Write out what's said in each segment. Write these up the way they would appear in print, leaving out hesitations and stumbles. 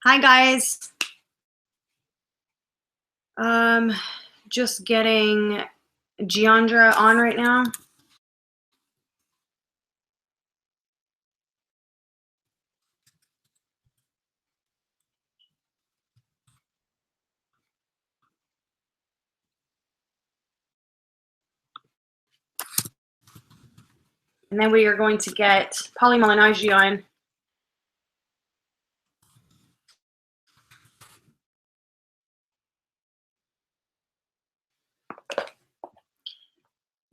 Hi guys. Just getting Jeandra on right now. And then we are going to get Paulie Malignaggi on.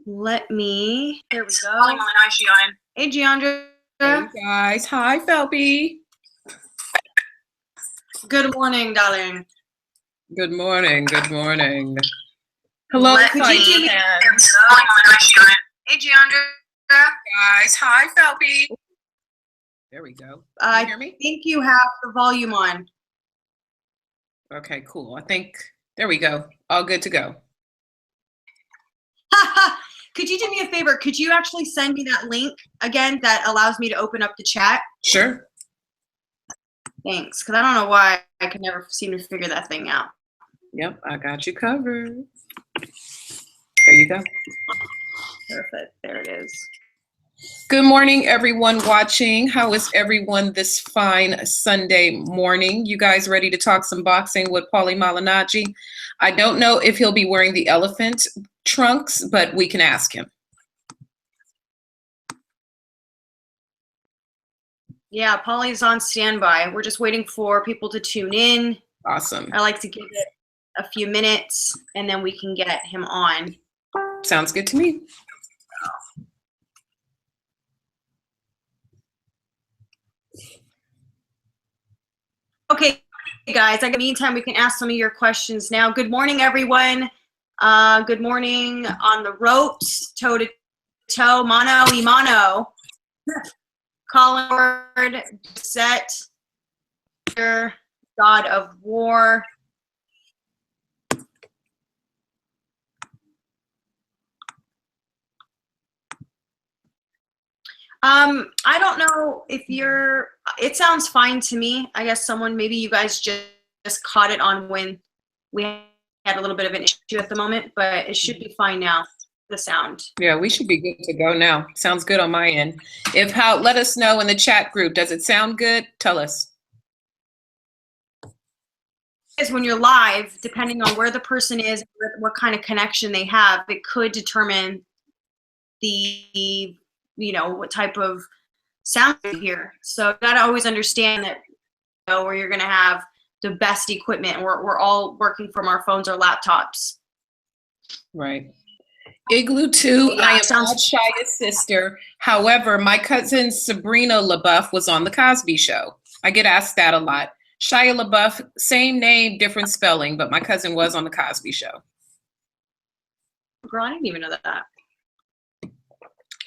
Let me, there we go. Paulie Malignaggi on. Hey Jeandra. Hey guys, hi Phelps. Good morning, darling. Good morning, good morning. Hello, Could you do me? Hey Jeandra. Guys, hi Phelps. There we go. Can you hear me? I think you have the volume on. Okay, cool. I think, there we go. All good to go. Could you do me a favor? Could you actually send me that link again that allows me to open up the chat? Sure. Thanks, because I don't know why I can never seem to figure that thing out. Yep, I got you covered. There you go. Perfect. There it is. Good morning, everyone watching. How is everyone this fine Sunday morning? You guys ready to talk some boxing with Paulie Malignaggi? I don't know if he'll be wearing the elephant trunks, but we can ask him. Yeah, Paulie's on standby. We're just waiting for people to tune in. Awesome. I like to give it a few minutes, and then we can get him on. Sounds good to me. Okay, guys, in the meantime, we can ask some of your questions now. Good morning, everyone. Good morning on the ropes, toe to toe, mano y mano. Colin Ward, set, God of War. I don't know if it sounds fine to me. I guess maybe you guys just caught it on when we had a little bit of an issue at the moment, but it should be fine now, the sound. Yeah, we should be good to go now. Sounds good on my end. Let us know in the chat group. Does it sound good? Tell us. Because when you're live, depending on where the person is, what kind of connection they have, it could determine what type of sound you hear. So you gotta always understand that where you're gonna have the best equipment. We're all working from our phones or laptops. Right. Igloo 2, yeah, I am not Shia's sister. However, my cousin Sabrina LeBeauf was on the Cosby Show. I get asked that a lot. Shia LaBeouf, same name, different spelling, but my cousin was on the Cosby Show. Girl, I didn't even know that.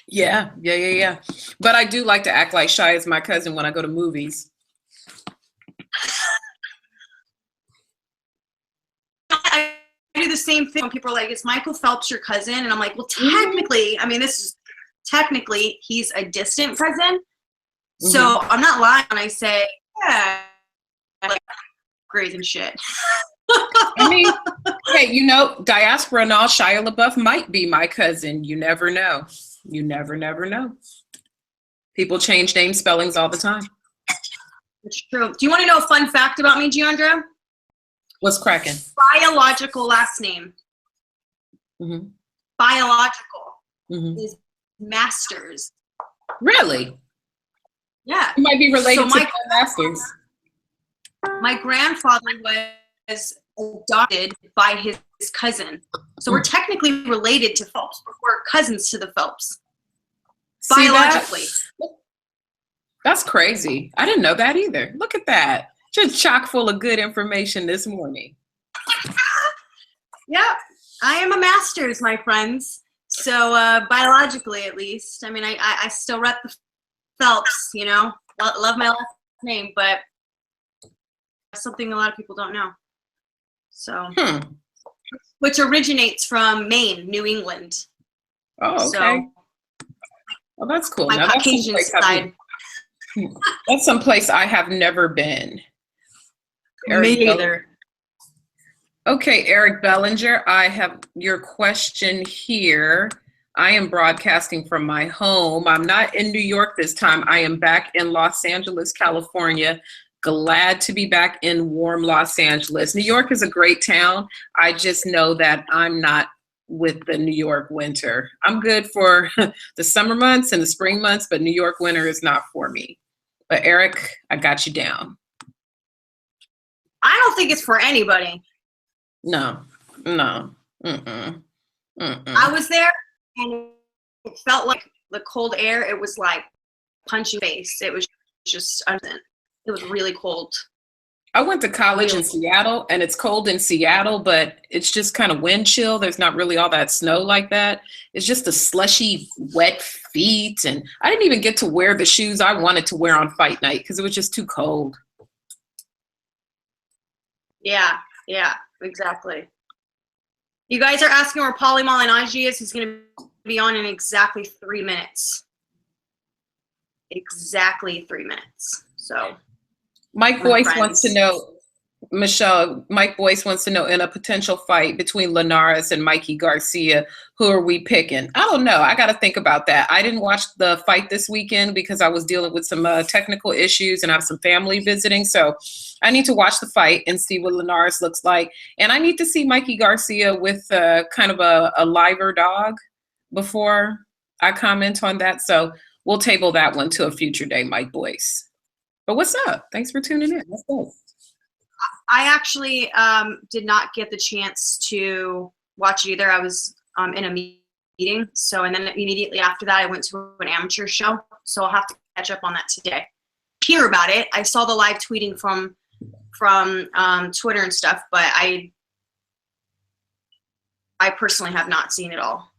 Yeah. But I do like to act like Shia is my cousin when I go to movies. I do the same thing when people are like, "Is Michael Phelps your cousin?" And I'm like, well, technically, technically he's a distant cousin. So I'm not lying when I say, yeah, I like grades and shit. I mean, hey, diaspora and all, Shia LaBeouf might be my cousin. You never know. You never know. People change name spellings all the time. It's true. Do you want to know a fun fact about me, Jeandra? What's cracking? Biological last name. Biological is Masters. Really? Yeah. You might be related to Masters. My grandfather was adopted by his cousin. So we're technically related to Phelps. We're cousins to the Phelps. See biologically. That's crazy. I didn't know that either. Look at that. Just chock full of good information this morning. Yeah, I am a master's, my friends. So biologically, at least. I mean, I still rep the Phelps, love my last name, but that's something a lot of people don't know. So, which originates from Maine, New England. Oh, okay. Well, that's cool. My Caucasian side. That's someplace I have never been. Me neither. Okay, Eric Bellinger, I have your question here. I am broadcasting from my home. I'm not in New York this time. I am back in Los Angeles, California. Glad to be back in warm Los Angeles. New York is a great town. I just know that I'm not with the New York winter. I'm good for the summer months and the spring months, but New York winter is not for me. But Eric, I got you down. I don't think it's for anybody. No. I was there and it felt like the cold air. It was like punching face. It was just, it was really cold. I went to college in Seattle, and it's cold in Seattle, but it's just kind of wind chill. There's not really all that snow like that. It's just the slushy, wet feet. And I didn't even get to wear the shoes I wanted to wear on fight night because it was just too cold. Yeah, exactly. You guys are asking where Paulie Malignaggi is. He's going to be on in exactly 3 minutes. Exactly 3 minutes. So, Mike Boyce wants to know, Michelle, Mike Boyce wants to know, in a potential fight between Linares and Mikey Garcia, who are we picking? I don't know. I got to think about that. I didn't watch the fight this weekend because I was dealing with some technical issues and I have some family visiting. So I need to watch the fight and see what Linares looks like. And I need to see Mikey Garcia with kind of a liver dog before I comment on that. So we'll table that one to a future day, Mike Boyce. But what's up? Thanks for tuning in. Let's go. I actually did not get the chance to watch it either. I was in a meeting. So, and then immediately after that, I went to an amateur show. So I'll have to catch up on that today. Hear about it. I saw the live tweeting from Twitter and stuff, but I personally have not seen it all.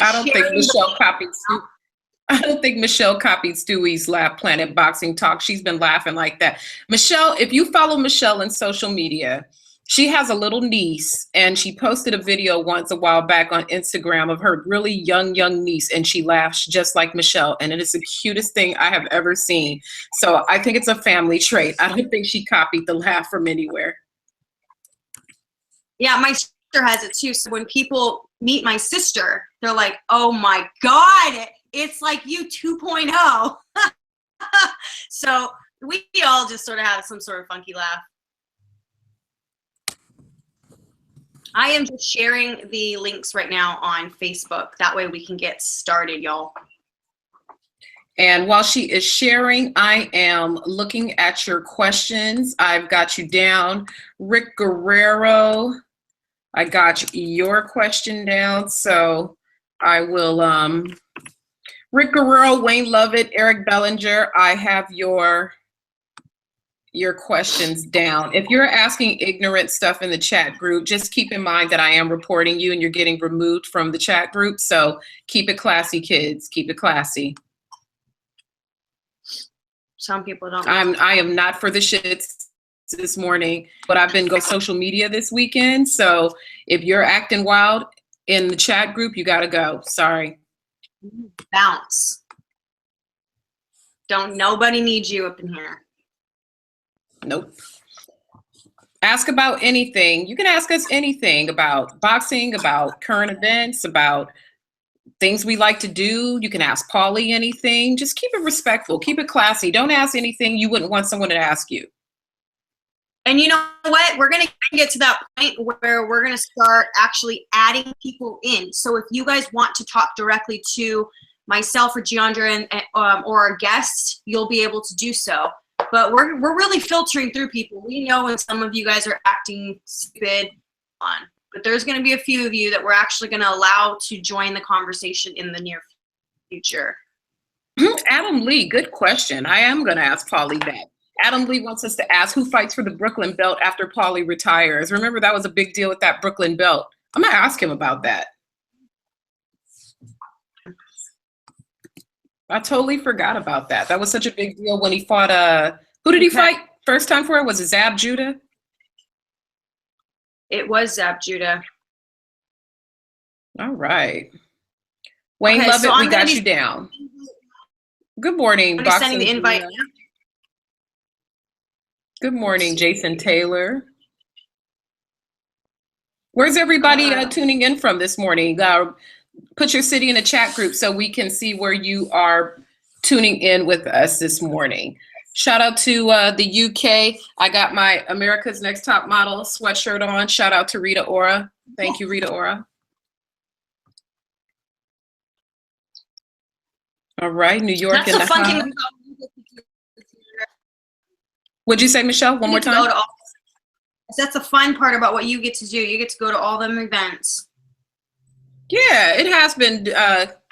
I don't think Michelle copied. I don't think Michelle copied Stewie's Laugh Planet Boxing Talk. She's been laughing like that. Michelle, if you follow Michelle in social media, she has a little niece, and she posted a video once a while back on Instagram of her really young niece, and she laughs just like Michelle, and it is the cutest thing I have ever seen. So I think it's a family trait. I don't think she copied the laugh from anywhere. Yeah, my sister has it too. So when people meet my sister, they're like, oh my God, it's like you 2.0. So we all just sort of have some sort of funky laugh. I am just sharing the links right now on Facebook. That way we can get started, y'all. And while she is sharing, I am looking at your questions. I've got you down. Rick Guerrero, I got your question down. So I will, Rick Guerrero, Wayne Lovett, Eric Bellinger, I have your questions down. If you're asking ignorant stuff in the chat group, just keep in mind that I am reporting you and you're getting removed from the chat group. So keep it classy, kids. Keep it classy. Some people don't. I am not for the shits this morning, but I've been going social media this weekend. So if you're acting wild in the chat group, you got to go. Sorry. Bounce. Nobody needs you up in here. Nope. Ask about anything. You can ask us anything about boxing, about current events, about things we like to do. You can ask Paulie anything. Just keep it respectful. Keep it classy. Don't ask anything you wouldn't want someone to ask you. And you know what? We're going to get to that point where we're going to start actually adding people in. So if you guys want to talk directly to myself or Jeandra or our guests, you'll be able to do so. But we're really filtering through people. We know when some of you guys are acting stupid on, but there's going to be a few of you that we're actually going to allow to join the conversation in the near future. Adam Lee, good question. I am going to ask Paulie that. Adam Lee wants us to ask who fights for the Brooklyn belt after Paulie retires. Remember, that was a big deal with that Brooklyn belt. I'm going to ask him about that. I totally forgot about that. That was such a big deal when he fought, who did he fight first time for? Was it Zab Judah? It was Zab Judah. All right. Wayne Lovett, we got you down. Good morning, I'm sending the Boxing invite. Gina. Good morning, Jason Taylor. Where's everybody tuning in from this morning? Put your city in a chat group so we can see where you are tuning in with us this morning. Shout out to the UK. I got my America's Next Top Model sweatshirt on. Shout out to Rita Ora. Thank you, Rita Ora. All right, New York in the house. What'd you say, Michelle? One more time? That's the fun part about what you get to do. You get to go to all them events. Yeah, it has been,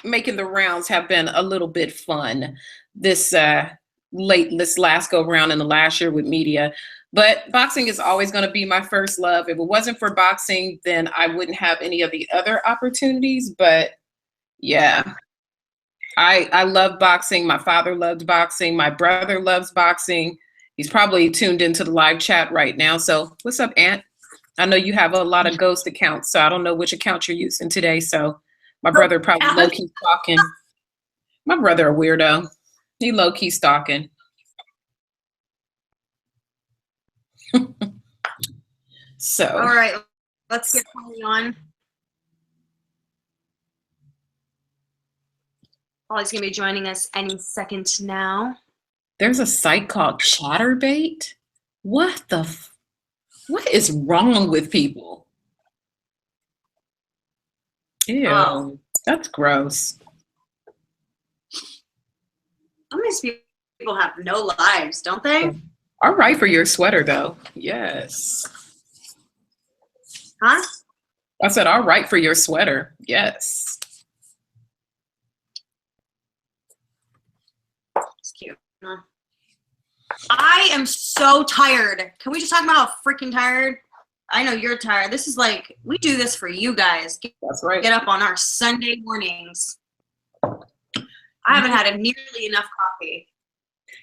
making the rounds have been a little bit fun this last go round in the last year with media. But boxing is always going to be my first love. If it wasn't for boxing, then I wouldn't have any of the other opportunities. But yeah, I love boxing. My father loves boxing. My brother loves boxing. He's probably tuned into the live chat right now. So what's up, Aunt? I know you have a lot of ghost accounts, so I don't know which account you're using today. So my brother probably low-key stalking. My brother a weirdo. He low-key stalking. So. All right, let's get Paulie on. Paulie's gonna be joining us any second now. There's a site called Chatterbait. What is wrong with people? Ew, that's gross. Some of these people have no lives, don't they? All right for your sweater, though. Yes. Huh? I said, all right for your sweater. Yes. It's cute. I am so tired. Can we just talk about how freaking tired? I know you're tired. This is like, we do this for you guys. That's right. Get up on our Sunday mornings. I haven't had nearly enough coffee.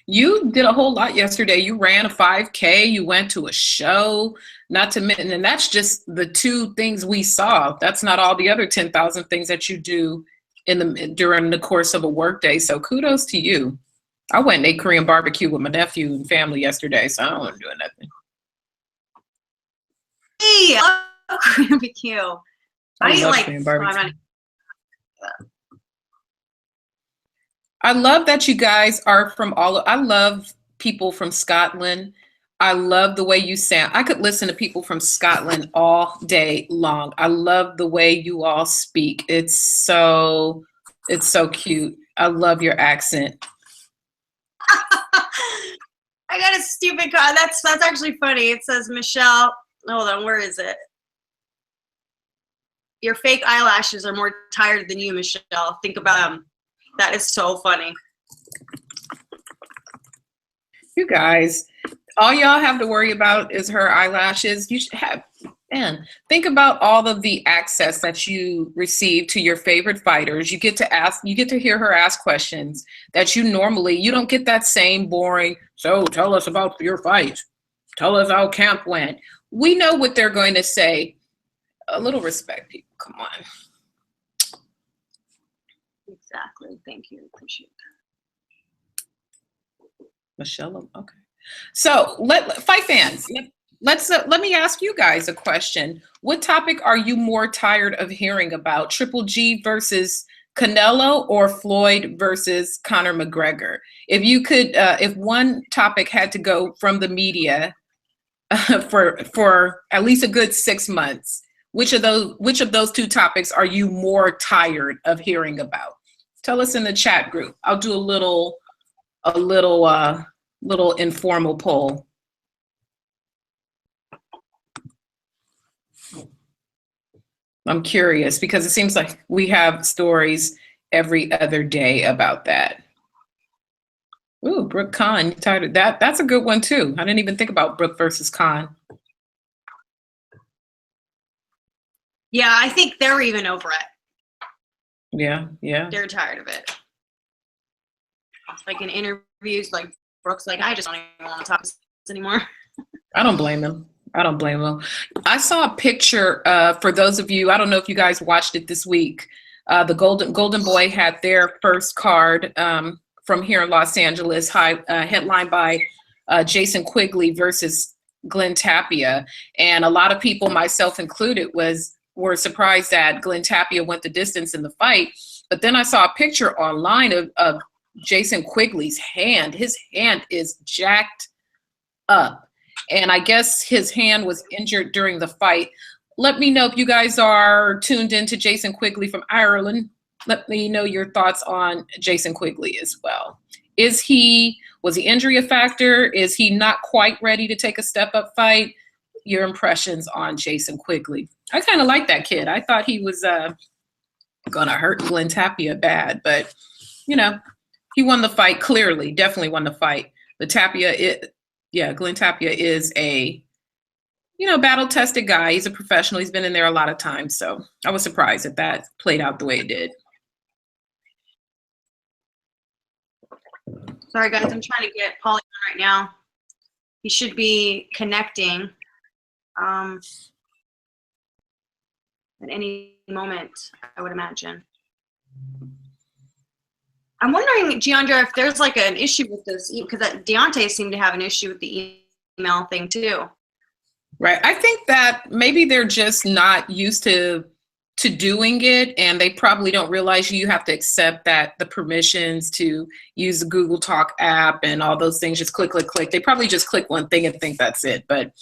You did a whole lot yesterday. You ran a 5K. You went to a show. Not to mention, and that's just the 2 things we saw. That's not all the other 10,000 things that you do during the course of a workday. So kudos to you. I went and ate Korean barbecue with my nephew and family yesterday, so I don't want to do nothing. Hey, I love Korean barbecue. I love Korean barbecue. I love that you guys are from I love people from Scotland. I love the way you sound. I could listen to people from Scotland all day long. I love the way you all speak. It's so cute. I love your accent. I got a stupid card. That's actually funny. It says, Michelle, hold on, where is it? Your fake eyelashes are more tired than you, Michelle. Think about them. That is so funny. You guys, all y'all have to worry about is her eyelashes. You should have, man, think about all of the access that you receive to your favorite fighters. You get to hear her ask questions that you don't get that same boring, so tell us about your fight. Tell us how camp went. We know what they're going to say. A little respect, people. Come on. Exactly. Thank you. Appreciate that. Michelle, okay. So fight fans, let me ask you guys a question. What topic are you more tired of hearing about? Triple G versus Canelo or Floyd versus Conor McGregor? If you could, if one topic had to go from the media for at least a good 6 months, which of those 2 topics are you more tired of hearing about? Tell us in the chat group. I'll do a little informal poll. I'm curious because it seems like we have stories every other day about that. Ooh, Brook Khan, you tired of that? That's a good one too. I didn't even think about Brook versus Khan. Yeah, I think they're even over it. Yeah. They're tired of it. Like in interviews, like Brook's like, I just don't even want to talk to this anymore. I don't blame him. I saw a picture for those of you, I don't know if you guys watched it this week. The Golden Boy had their first card from here in Los Angeles, headlined by Jason Quigley versus Glenn Tapia. And a lot of people, myself included, were surprised that Glenn Tapia went the distance in the fight. But then I saw a picture online of Jason Quigley's hand. His hand is jacked up. And I guess his hand was injured during the fight. Let me know if you guys are tuned into Jason Quigley from Ireland. Let me know your thoughts on Jason Quigley as well. Was the injury a factor? Is he not quite ready to take a step-up fight? Your impressions on Jason Quigley. I kind of like that kid. I thought he was going to hurt Glenn Tapia bad, but, you know, he won the fight clearly, definitely won the fight. Glenn Tapia is a, battle-tested guy. He's a professional. He's been in there a lot of times, so I was surprised that played out the way it did. Sorry, guys, I'm trying to get Paulie on right now. He should be connecting at any moment, I would imagine. I'm wondering, Jeandra, if there's like an issue with this, because Deontay seemed to have an issue with the email thing too. Right. I think that maybe they're just not used to doing it, and they probably don't realize you have to accept that the permissions to use the Google Talk app and all those things, just click, click, click. They probably just click one thing and think that's it. But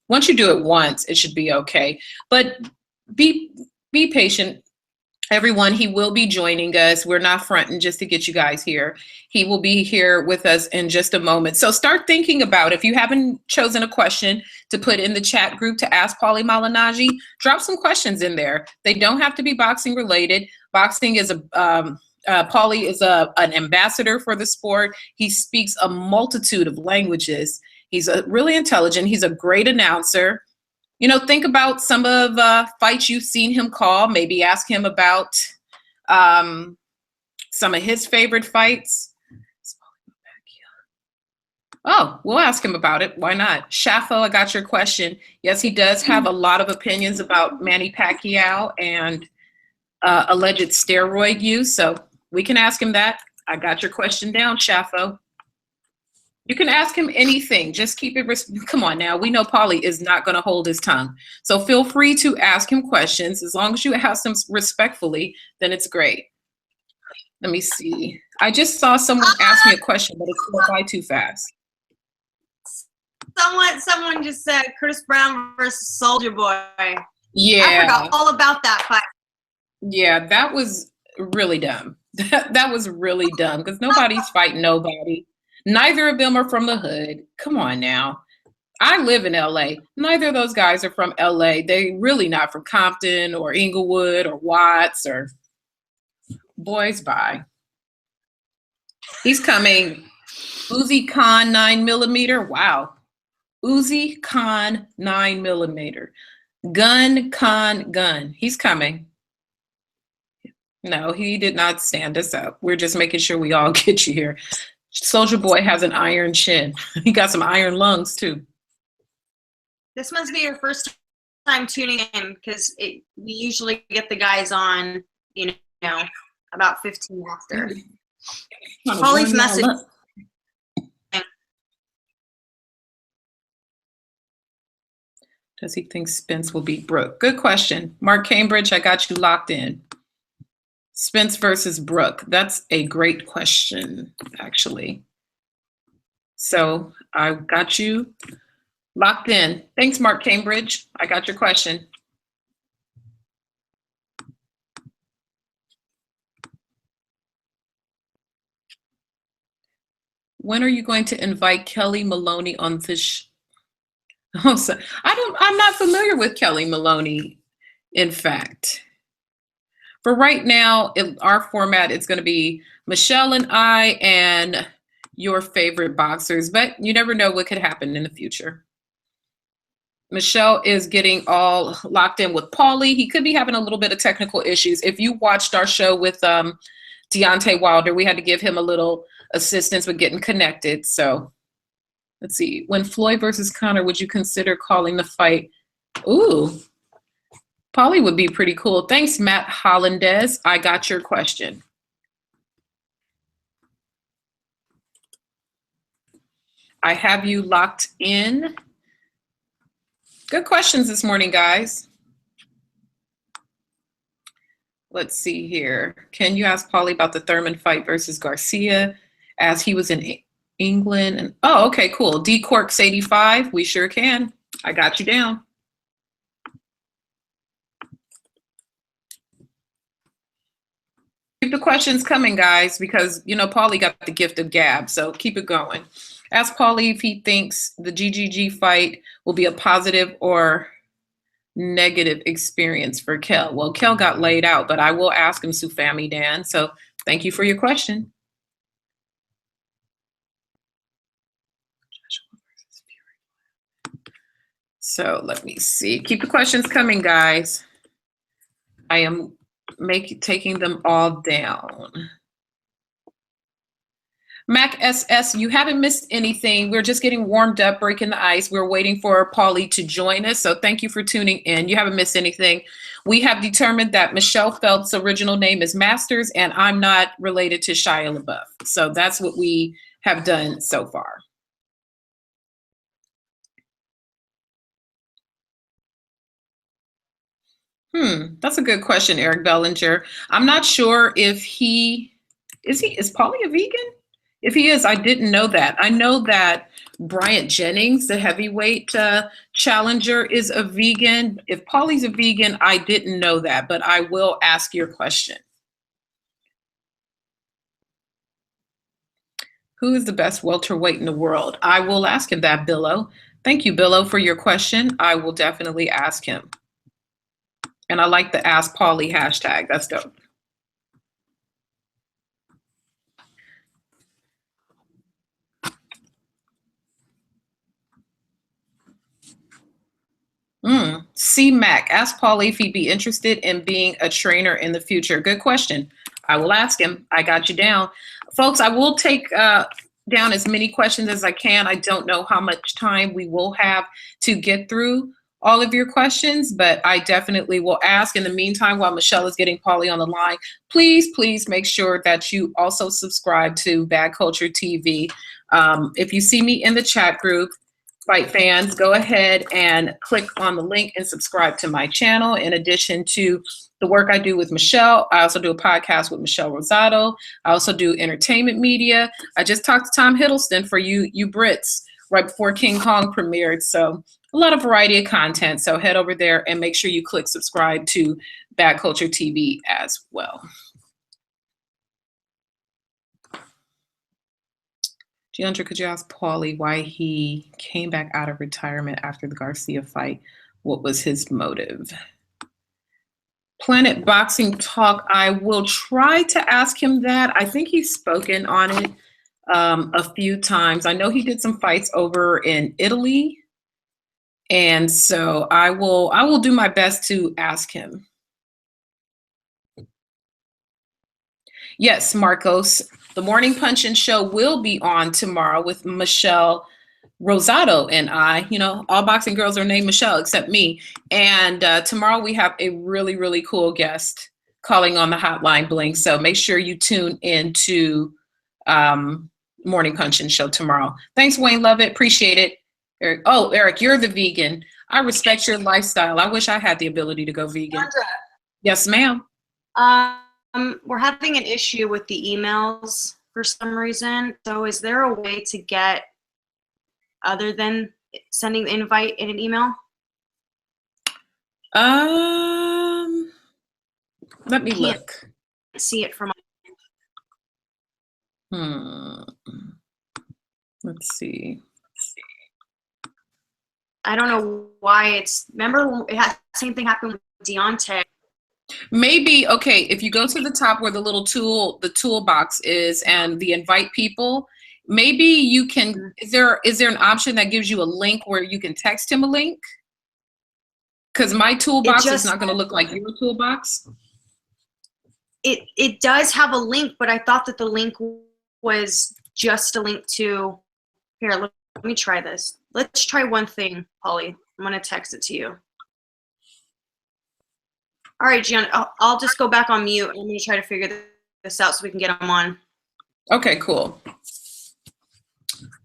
once you do it once, it should be okay. But be patient. Everyone, he will be joining us. We're not fronting just to get you guys here. He will be here with us in just a moment. So start thinking about, if you haven't chosen a question to put in the chat group to ask Paulie Malignaggi, drop some questions in there. They don't have to be boxing related. Boxing is Paulie is an ambassador for the sport. He speaks a multitude of languages. He's really intelligent. He's a great announcer. Think about some of fights you've seen him call. Maybe ask him about some of his favorite fights. Oh, we'll ask him about it. Why not? Shafo, I got your question. Yes, he does have a lot of opinions about Manny Pacquiao and alleged steroid use. So we can ask him that. I got your question down, Shafo. You can ask him anything. Just keep it. Come on now. We know Paulie is not going to hold his tongue. So feel free to ask him questions. As long as you ask them respectfully, then it's great. Let me see. I just saw someone ask me a question, but it's going by too fast. Someone just said Chris Brown versus Soldier Boy. Yeah. I forgot all about that fight. Yeah, that was really dumb. That was really dumb because nobody's fighting nobody. Neither of them are from the hood. Come on now. I live in LA. Neither of those guys are from LA. They really not from Compton or Inglewood or Watts or boys. Bye. He's coming. Uzi Khan 9mm. Wow. Uzi Khan 9mm. Gun. He's coming. No, he did not stand us up. We're just making sure we all get you here. Soldier Boy has an iron chin. He got some iron lungs too. This must be your first time tuning in, because we usually get the guys on, about 15 after. Paulie's message. Does he think Spence will beat Brook? Good question. Mark Cambridge, I got you locked in. Spence versus Brook. That's a great question, actually. So I got you locked in. Thanks, Mark Cambridge. I got your question. When are you going to invite Kelly Maloney on this? I'm not familiar with Kelly Maloney, in fact. For right now, in our format, it's going to be Michelle and I and your favorite boxers, but you never know what could happen in the future. Michelle is getting all locked in with Paulie. He could be having a little bit of technical issues. If you watched our show with Deontay Wilder, we had to give him a little assistance with getting connected. So let's see. When Floyd versus Conor, would you consider calling the fight? Ooh. Paulie would be pretty cool. Thanks, Matt Hollandes. I got your question. I have you locked in. Good questions this morning, guys. Let's see here. Can you ask Paulie about the Thurman fight versus Garcia as he was in England? And oh, okay, cool. D Corks 85. We sure can. I got you down. Keep the questions coming, guys, because you know Paulie got the gift of gab, so keep it going. Ask Paulie if he thinks the GGG fight will be a positive or negative experience for Kel. Well, Kel got laid out, but I will ask him, Sufami Dan. So thank you for your question. So let me see. Keep the questions coming, guys. I am taking them all down. Mac SS, you haven't missed anything. We're just getting warmed up, breaking the ice. We're waiting for Paulie to join us. So thank you for tuning in. You haven't missed anything. We have determined that Michelle Phelps' original name is Masters, and I'm not related to Shia LaBeouf. So that's what we have done so far. That's a good question, Eric Bellinger. I'm not sure if is Paulie a vegan? If he is, I didn't know that. I know that Bryant Jennings, the heavyweight challenger, is a vegan. If Paulie's a vegan, I didn't know that, but I will ask your question. Who is the best welterweight in the world? I will ask him that, Bellew. Thank you, Bellew, for your question. I will definitely ask him. And I like the Ask Paulie hashtag. That's dope. C-Mac, ask Paulie if he'd be interested in being a trainer in the future. Good question. I will ask him. I got you down. Folks, I will take down as many questions as I can. I don't know how much time we will have to get through all of your questions, but I definitely will ask. In the meantime, while Michelle is getting Paulie on the line, please make sure that you also subscribe to Bad Culture TV. If you see me in the chat group, Fight fans, go ahead and click on the link and subscribe to my channel. In addition to the work I do with Michelle, I also do a podcast with Michelle Rosado. I also do entertainment media. I just talked to Tom Hiddleston for you Brits right before King Kong premiered. So a lot of variety of content. So head over there and make sure you click subscribe to Bad Culture TV as well. Jeandra, could you ask Paulie why he came back out of retirement after the Garcia fight? What was his motive? Planet Boxing Talk, I will try to ask him that. I think he's spoken on it a few times. I know he did some fights over in Italy. And so I will do my best to ask him. Yes, Marcos. The Morning Punch-In show will be on tomorrow with Michelle Rosado and I. You know, all boxing girls are named Michelle except me. And tomorrow we have a really cool guest calling on the hotline bling. So make sure you tune in to Morning Punch-In show tomorrow. Thanks, Wayne Lovett. Appreciate it. Eric. Oh, Eric, you're the vegan. I respect your lifestyle. I wish I had the ability to go vegan. Jeandra. Yes, ma'am. We're having an issue with the emails for some reason. So is there a way to get other than sending the invite in an email? Let me look. See it from Let's see. I don't know why it's, remember same thing happened with Deontay. Maybe, okay, if you go to the top where the little toolbox is and the invite people, maybe you can, is there an option that gives you a link where you can text him a link? Because my toolbox is not going to look like your toolbox. It does have a link, but I thought that the link was just a link to, here, let me try this. Let's try one thing, Paulie. I'm going to text it to you. All right, Jeandra, I'll just go back on mute. I'm going to try to figure this out so we can get them on. Okay, cool.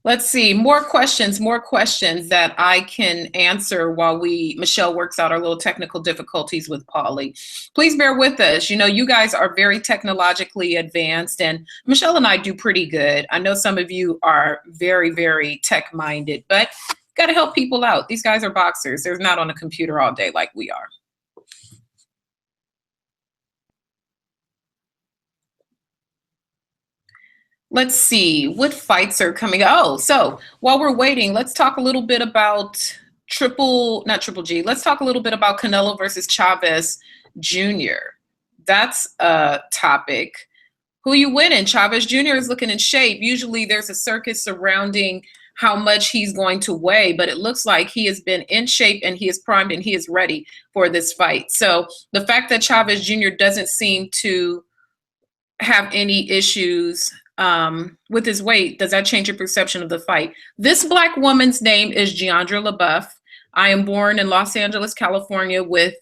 Let's see, more questions that I can answer while Michelle works out our little technical difficulties with Paulie. Please bear with us. You know, you guys are very technologically advanced, and Michelle and I do pretty good. I know some of you are very, very tech-minded, but got to help people out. These guys are boxers. They're not on a computer all day like we are. Let's see, what fights are coming? Oh, so while we're waiting, let's talk a little bit about not Triple G. Let's talk a little bit about Canelo versus Chavez Jr. That's a topic. Who you winning? Chavez Jr. is looking in shape. Usually there's a circus surrounding how much he's going to weigh, but it looks like he has been in shape and he is primed and he is ready for this fight. So the fact that Chavez Jr. doesn't seem to have any issues with his weight, does that change your perception of the fight? This Black woman's name is Jeandra LeBeauf. I am born in Los Angeles, California, with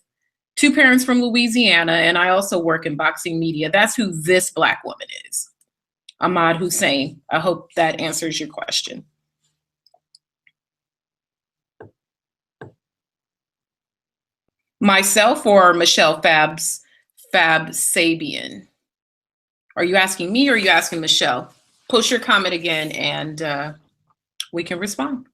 2 parents from Louisiana, and I also work in boxing media. That's who this Black woman is. Ahmad Hussein. I hope that answers your question. Myself or Michelle Fab Sabian? Are you asking me or are you asking Michelle? Post your comment again and we can respond.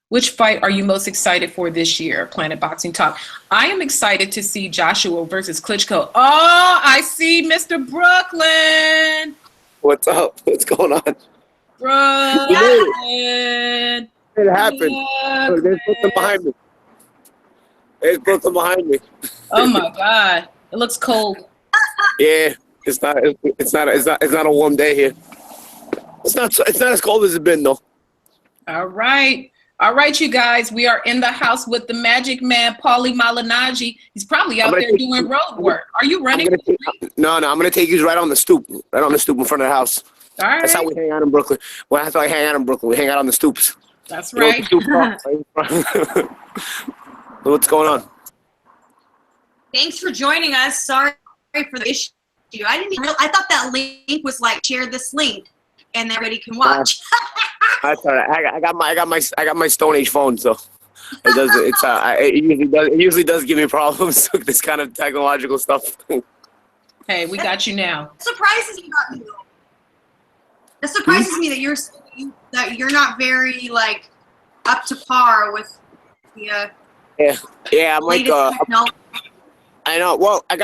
Which fight are you most excited for this year? Planet Boxing Talk. I am excited to see Joshua versus Klitschko. Oh, I see Mr. Brooklyn. What's up? What's going on? Brooklyn. It happened. Look, there's Brooklyn behind me. There's Brooklyn behind me. Oh my God. It looks cold. Yeah, it's not a warm day here. It's not as cold as it's been though. All right, you guys. We are in the house with the magic man, Paulie Malignaggi. He's probably out there doing road work. Are you running? No. I'm gonna take you right on the stoop in front of the house. All right. That's how we hang out in Brooklyn. Well, that's how I hang out in Brooklyn. We hang out on the stoops. That's right. What's going on? Thanks for joining us. Sorry for the issue. I thought that link was like share this link and everybody can watch. That's all right. I got my Stone Age phone, so it does. It usually does give me problems with this kind of technological stuff. Hey, we got you now. It surprises me about you. It surprises me that you're not very like up to par with the yeah. I'm like technology. I know. Well, I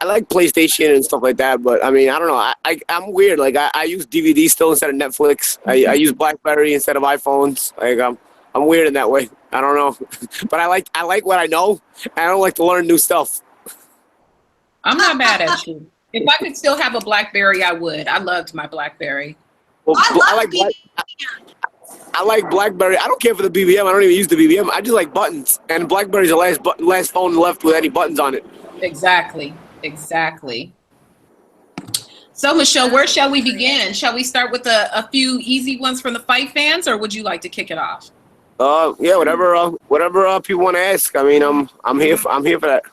like PlayStation and stuff like that, but I mean, I don't know. I'm weird. Like I use DVD still instead of Netflix. I use BlackBerry instead of iPhones. Like I'm weird in that way. I don't know, but I like what I know. And I don't like to learn new stuff. I'm not mad at you. If I could still have a BlackBerry, I would. I loved my BlackBerry. Well, I like BlackBerry. I don't care for the BBM. I don't even use the BBM. I just like buttons. And BlackBerry's the last phone left with any buttons on it. Exactly. So, Michelle, where shall we begin? Shall we start with a few easy ones from the fight fans, or would you like to kick it off? Yeah, whatever people want to ask. I mean, I'm here for that.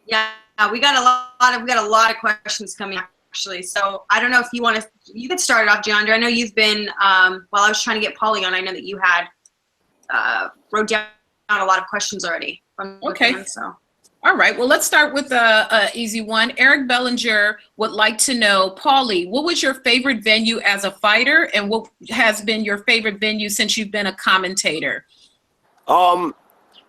Yeah, we got a lot of questions coming actually. So I don't know if you could start it off, Jeandra. I know you've been while I was trying to get Paulie on. I know that you had wrote down a lot of questions already from the fans, so. All right. Well, let's start with a easy one. Eric Bellinger would like to know, Paulie, what was your favorite venue as a fighter, and what has been your favorite venue since you've been a commentator?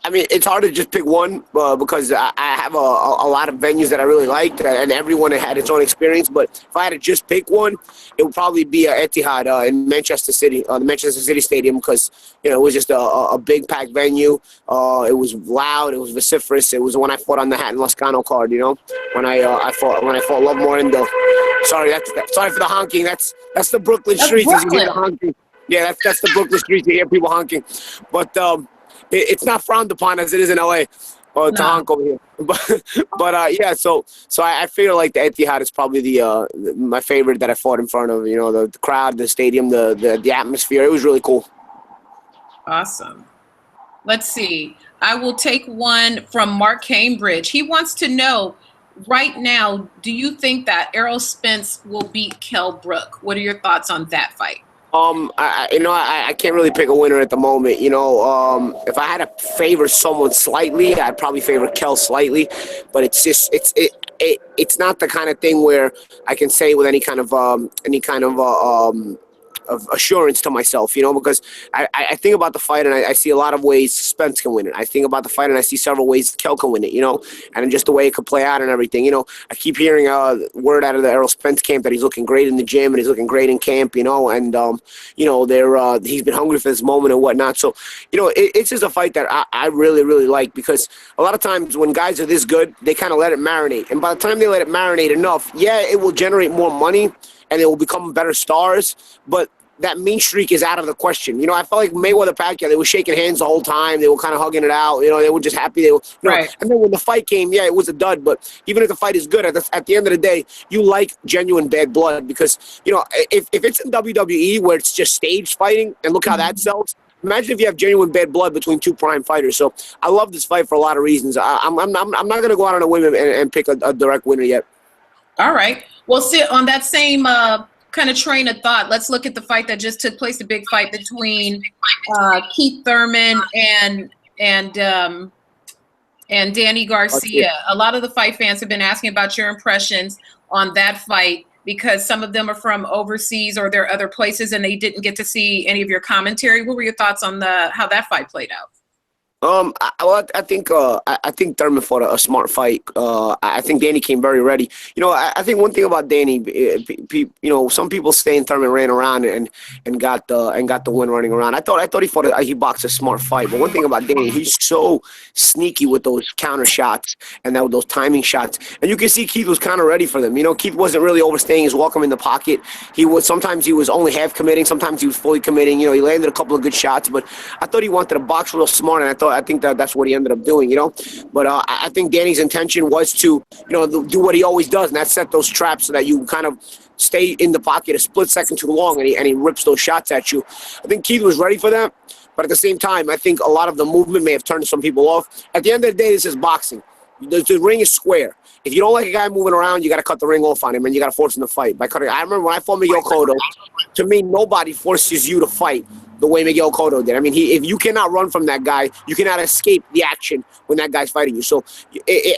I mean, it's hard to just pick one because I have a lot of venues that I really liked, and everyone had its own experience. But if I had to just pick one, it would probably be Etihad in Manchester City, the Manchester City Stadium, because it was just a big packed venue. It was loud, it was vociferous. It was when I fought on the Hatton Lascano card. When I fought Lovemore in the. Sorry for the honking. That's the Brooklyn streets. Brooklyn. You hear the honking. Yeah, that's the Brooklyn streets. You hear people honking, but. It's not frowned upon as it is in LA or to honk over here. But yeah, so I feel like the Etihad is probably my favorite that I fought in front of. The crowd, the stadium, the atmosphere. It was really cool. Awesome. Let's see. I will take one from Mark Cambridge. He wants to know, right now, do you think that Errol Spence will beat Kell Brook? What are your thoughts on that fight? I can't really pick a winner at the moment. If I had to favor someone slightly, I'd probably favor Kel slightly, but it's not the kind of thing where I can say with any kind of of assurance to myself, because I think about the fight and I see a lot of ways Spence can win it. I think about the fight and I see several ways Kel can win it, and just the way it could play out and everything. I keep hearing word out of the Errol Spence camp that he's looking great in the gym and he's looking great in camp, and he's been hungry for this moment and whatnot. So, it's just a fight that I really, really like, because a lot of times when guys are this good, they kind of let it marinate. And by the time they let it marinate enough, yeah, it will generate more money and they will become better stars, but that mean streak is out of the question. I felt like Mayweather Pacquiao, they were shaking hands the whole time. They were kind of hugging it out. They were just happy. They were, Right. And then when the fight came, yeah, it was a dud. But even if the fight is good, at the end of the day, you like genuine bad blood, because, if it's in WWE where it's just staged fighting, and look how that sells. Imagine if you have genuine bad blood between two prime fighters. So I love this fight for a lot of reasons. I'm not going to go out on a whim and pick a direct winner yet. All right. Well, sit on that same kind of train of thought. Let's look at the fight that just took place, the big fight between Keith Thurman and Danny Garcia. A lot of the fight fans have been asking about your impressions on that fight, because some of them are from overseas or they're other places and they didn't get to see any of your commentary. What were your thoughts on how that fight played out? I think Thurman fought a smart fight. I think Danny came very ready. I think one thing about Danny, some people saying Thurman ran around and got the win running around. I thought he boxed a smart fight. But one thing about Danny, he's so sneaky with those counter shots and those timing shots. And you can see Keith was kind of ready for them. Keith wasn't really overstaying his welcome in the pocket. Sometimes he was only half committing, sometimes he was fully committing. He landed a couple of good shots, but I thought he wanted to box real smart, and I think that's what he ended up doing, But I think Danny's intention was to, do what he always does, and that's set those traps so that you kind of stay in the pocket a split second too long, and he rips those shots at you. I think Keith was ready for that, but at the same time, I think a lot of the movement may have turned some people off. At the end of the day, this is boxing. The ring is square. If you don't like a guy moving around, you got to cut the ring off on him, and you got to force him to fight. I remember when I fought Miguel Cotto, to me, nobody forces you to fight the way Miguel Cotto did. I mean, if you cannot run from that guy, you cannot escape the action when that guy's fighting you. So,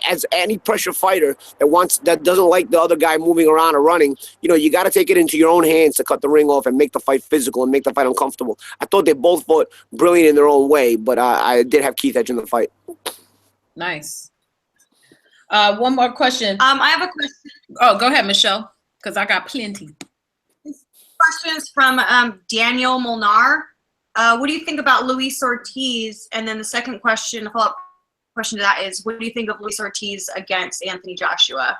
as any pressure fighter that doesn't like the other guy moving around or running, you got to take it into your own hands to cut the ring off and make the fight physical and make the fight uncomfortable. I thought they both fought brilliant in their own way, but I did have Keith edge in the fight. Nice. One more question. I have a question. Oh, go ahead, Michelle, because I got plenty. This question is from Daniel Molnar. What do you think about Luis Ortiz? And then the second question, the follow-up question to that is, what do you think of Luis Ortiz against Anthony Joshua?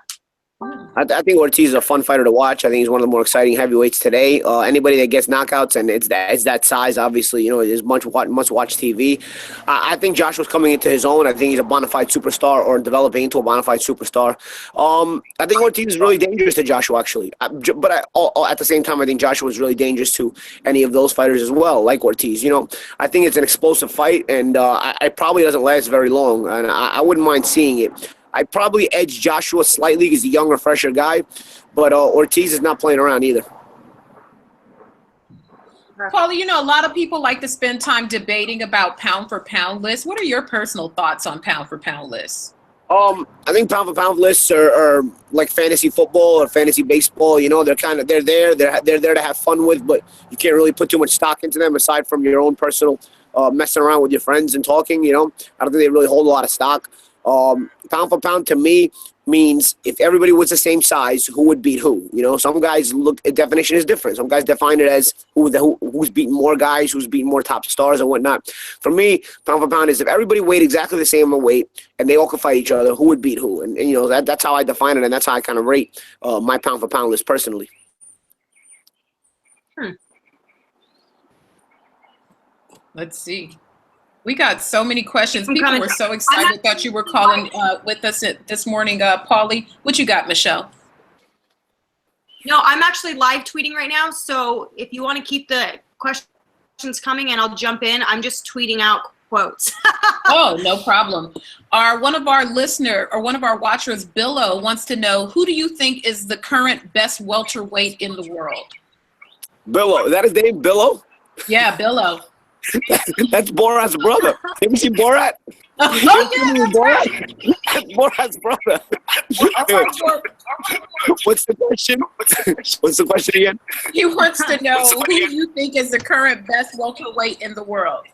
I think Ortiz is a fun fighter to watch. I think he's one of the more exciting heavyweights today. Anybody that gets knockouts and it's that size, obviously, is must watch TV. I think Joshua's coming into his own. I think he's a bona fide superstar, or developing into a bona fide superstar. I think Ortiz is really dangerous to Joshua, actually. But at the same time, I think Joshua is really dangerous to any of those fighters as well, like Ortiz. I think it's an explosive fight, and it probably doesn't last very long. And I wouldn't mind seeing it. I'd probably edge Joshua slightly because he's a younger, fresher guy, but Ortiz is not playing around either. Paulie, a lot of people like to spend time debating about pound-for-pound lists. What are your personal thoughts on pound-for-pound lists? I think pound-for-pound lists are like fantasy football or fantasy baseball. They're there to have fun with, but you can't really put too much stock into them aside from your own personal messing around with your friends and talking. I don't think they really hold a lot of stock. Pound for pound to me means if everybody was the same size, who would beat who? Some guys definition is different. Some guys define it as who's beating more guys, who's beating more top stars and whatnot. For me, pound for pound is if everybody weighed exactly the same weight and they all could fight each other, who would beat who? And that's how I define it, and that's how I kind of rate my pound for pound list personally. Let's see. We got so many questions. People were so excited that you were calling with us this morning. Paulie, what you got, Michelle? No, I'm actually live tweeting right now. So if you want to keep the questions coming and I'll jump in, I'm just tweeting out quotes. Oh, no problem. One of our watchers, Bellew, wants to know, who do you think is the current best welterweight in the world? Bellew. Is that his name? Bellew? Yeah, Bellew. That's Borat's brother. Have you seen Borat? Oh, yeah, that's right. That's Borat's brother. What's the question? What's the question again? He wants to know who you think is the current best welterweight in the world.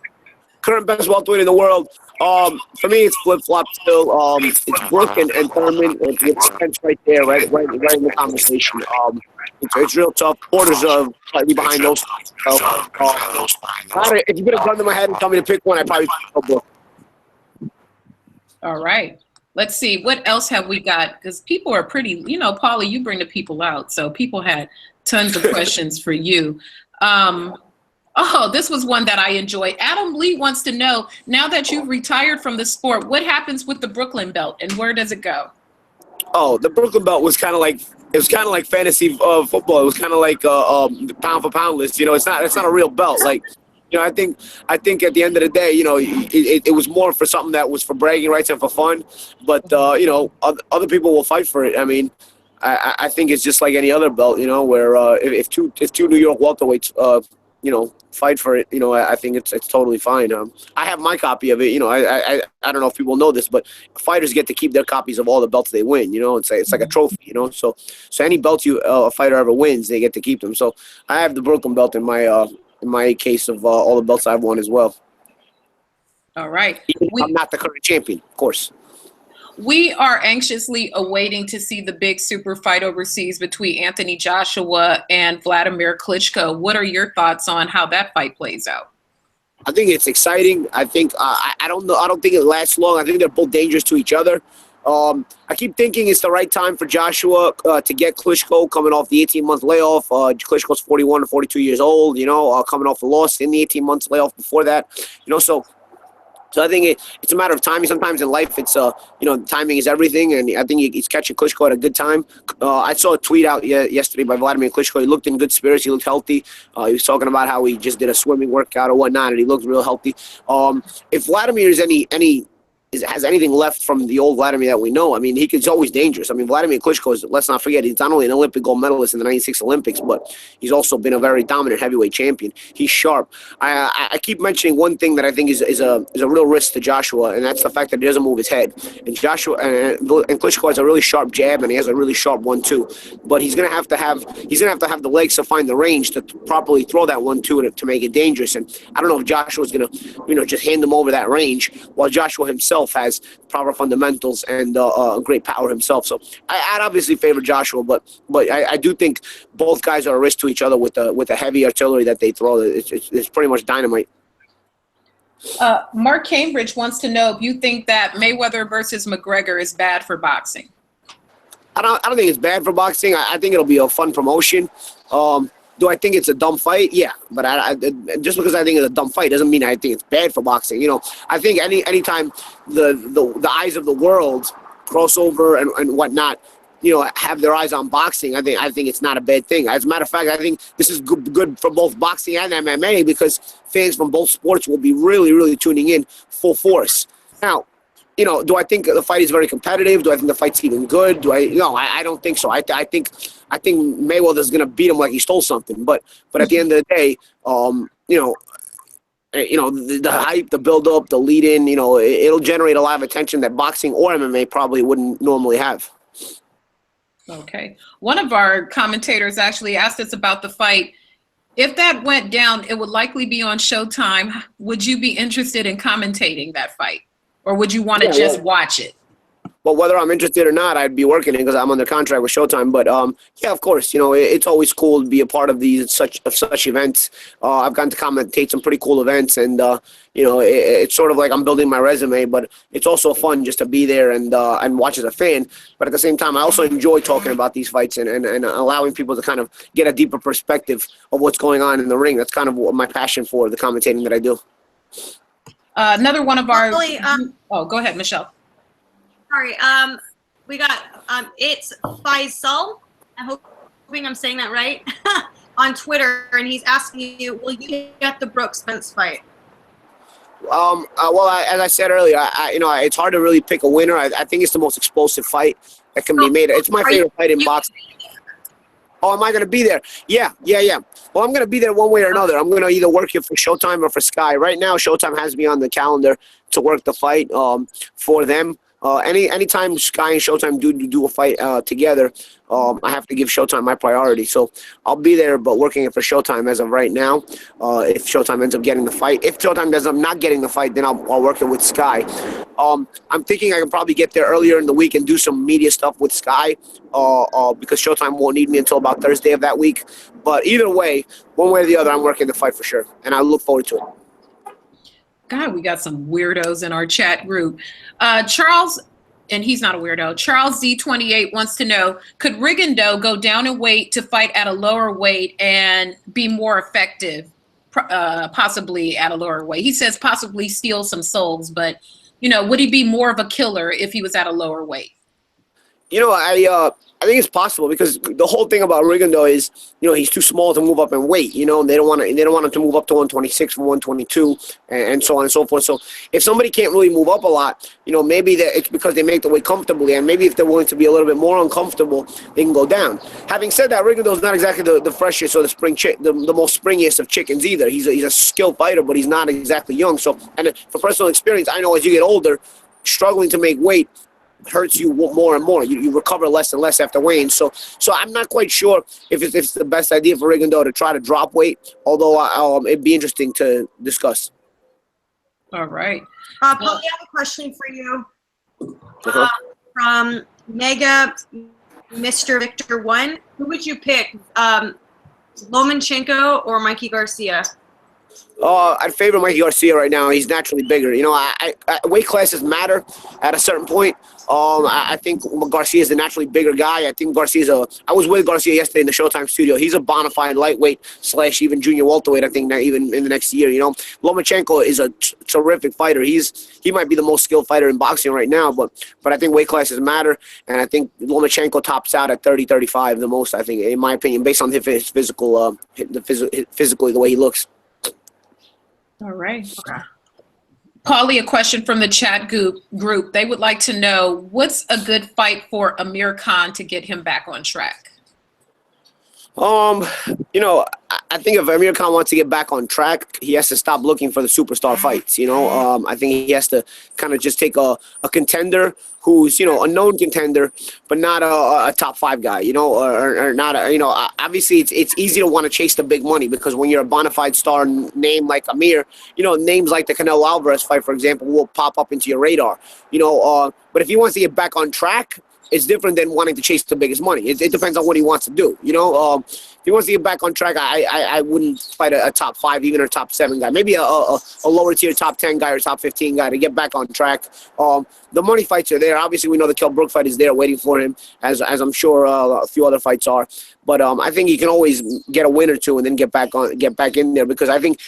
Current best welterweight in the world. For me, it's flip-flop still. It's Brook and Thurman with Spence right there, right in the conversation. It's real tough. Porter's slightly behind those. If you put a gun to my head and tell me to pick one, I'd probably pick Brook. All right. Let's see. What else have we got? Because people are pretty, Paulie, you bring the people out. So people had tons of questions for you. This was one that I enjoyed. Adam Lee wants to know, now that you've retired from the sport, what happens with the Brooklyn belt and where does it go? Oh, the Brooklyn belt was kind of like fantasy football. It was kind of like pound for pound list. It's not a real belt. Like, I think at the end of the day, it was more for something that was for bragging rights and for fun. But other people will fight for it. I mean, I think it's just like any other belt. Where if two New York welterweights fight for it, I think it's totally fine. I have my copy of it. I don't know if people know this, but fighters get to keep their copies of all the belts they win. It's like a trophy. So any belts a fighter ever wins, they get to keep them. So I have the Brooklyn belt in my case of all the belts I've won as well. All right. I'm not the current champion, of course. We are anxiously awaiting to see the big super fight overseas between Anthony Joshua and Vladimir Klitschko. What are your thoughts on how that fight plays out? I think it's exciting. I think I don't know. I don't think it lasts long. I think they're both dangerous to each other. I keep thinking it's the right time for Joshua to get Klitschko coming off the 18-month layoff. Klitschko's 41 or 42 years old, coming off a loss in the 18 months layoff before that, So I think it's a matter of timing. Sometimes in life, it's timing is everything, and I think he's catching Klitschko at a good time. I saw a tweet out yesterday by Vladimir Klitschko. He looked in good spirits. He looked healthy. He was talking about how he just did a swimming workout or whatnot, and he looked real healthy. If Vladimir is has anything left from the old Vladimir that we know, I mean, he's always dangerous. I mean, Vladimir Klitschko let's not forget, he's not only an Olympic gold medalist in the '96 Olympics, but he's also been a very dominant heavyweight champion. He's sharp. I keep mentioning one thing that I think is a real risk to Joshua, and that's the fact that he doesn't move his head. And Joshua and Klitschko has a really sharp jab, and he has a really sharp 1-2. But he's gonna have to have the legs to find the range to properly throw that 1-2 to make it dangerous. And I don't know if Joshua's gonna just hand him over that range, while Joshua himself has proper fundamentals and great power himself. So I'd obviously favor Joshua, but I do think both guys are a risk to each other with the heavy artillery that they throw. It's pretty much dynamite. Mark Cambridge wants to know if you think that Mayweather versus McGregor is bad for boxing. I don't think it's bad for boxing. I think it'll be a fun promotion. Do I think it's a dumb fight? Yeah, but just because I think it's a dumb fight doesn't mean I think it's bad for boxing. I think anytime the eyes of the world cross over and whatnot, have their eyes on boxing, I think it's not a bad thing. As a matter of fact, I think this is good for both boxing and MMA because fans from both sports will be really, really tuning in full force. Now, do I think the fight is very competitive? Do I think the fight's even good? No, I don't think so. I think Mayweather's gonna beat him like he stole something. But at the end of the day, the hype, the build up, the lead in, it'll generate a lot of attention that boxing or MMA probably wouldn't normally have. Okay. One of our commentators actually asked us about the fight. If that went down, it would likely be on Showtime. Would you be interested in commentating that fight? Or would you want to just watch it? Well, whether I'm interested or not, I'd be working it because I'm under contract with Showtime. But yeah, of course, it's always cool to be a part of such events. I've gotten to commentate some pretty cool events, and it's sort of like I'm building my resume. But it's also fun just to be there and watch as a fan. But at the same time, I also enjoy talking about these fights and allowing people to kind of get a deeper perspective of what's going on in the ring. That's kind of what my passion for the commentating that I do. Another one of our. Go ahead, Michelle. Sorry. We got it's Faisal. I'm hoping I'm saying that right on Twitter, and he's asking you, will you get the Brook Spence fight? As I said earlier, it's hard to really pick a winner. I think it's the most explosive fight that can be made. It's my favorite fight in boxing. Oh, am I going to be there? Yeah. Well, I'm going to be there one way or another. I'm going to either work it for Showtime or for Sky. Right now, Showtime has me on the calendar to work the fight for them. Anytime Sky and Showtime do a fight together, I have to give Showtime my priority. So I'll be there, but working it for Showtime as of right now. If Showtime ends up getting the fight, if Showtime ends up not getting the fight, then I'll work it with Sky. I'm thinking I can probably get there earlier in the week and do some media stuff with Sky, because Showtime won't need me until about Thursday of that week. But either way, one way or the other, I'm working the fight for sure, and I look forward to it. God, we got some weirdos in our chat group. Charles, and he's not a weirdo, Charles Z28 wants to know, could Rigondeaux go down in weight to fight at a lower weight and be more effective, possibly at a lower weight? He says possibly steal some souls, but, would he be more of a killer if he was at a lower weight? I think it's possible, because the whole thing about Rigondeaux is, he's too small to move up in weight. They don't want him to move up to 126 from 122 and so on and so forth. So if somebody can't really move up a lot, maybe it's because they make the weight comfortably, and maybe if they're willing to be a little bit more uncomfortable, they can go down. Having said that, Rigondeaux is not exactly the freshest or the most springiest of chickens either. He's a skilled fighter, but he's not exactly young. So, and for personal experience, I know as you get older, struggling to make weight hurts you more and more. You recover less and less after weighing. So I'm not quite sure if it's the best idea for Rigondeaux to try to drop weight, although it'd be interesting to discuss. All right. Paulie, I have a question for you. From Mega Mr. Victor 1, who would you pick, Lomachenko or Mikey Garcia? I'd favor Mikey Garcia right now. He's naturally bigger. Weight classes matter at a certain point. I think Garcia is a naturally bigger guy. I think I was with Garcia yesterday in the Showtime studio. He's a bona fide lightweight / even junior welterweight, I think, even in the next year. Lomachenko is a terrific fighter. He might be the most skilled fighter in boxing right now, but I think weight classes matter, and I think Lomachenko tops out at 30-35 the most, I think, in my opinion, based on his physical, physically the way he looks. All right. Okay. Paulie, a question from the chat group. They would like to know, what's a good fight for Amir Khan to get him back on track? I think if Amir Khan wants to get back on track, he has to stop looking for the superstar fights. I think he has to kind of just take a contender who's, a known contender, but not a top 5 guy, or not obviously it's easy to want to chase the big money, because when you're a bona fide star name like Amir, names like the Canelo Alvarez fight, for example, will pop up into your radar, but if he wants to get back on track, it's different than wanting to chase the biggest money. It depends on what he wants to do. If he wants to get back on track, I wouldn't fight a top 5, even a top 7 guy. Maybe a lower tier top 10 guy or top 15 guy to get back on track. The money fights are there. Obviously, we know the Brook fight is there waiting for him, as I'm sure a few other fights are. But I think he can always get a win or two and then get back in there, because I think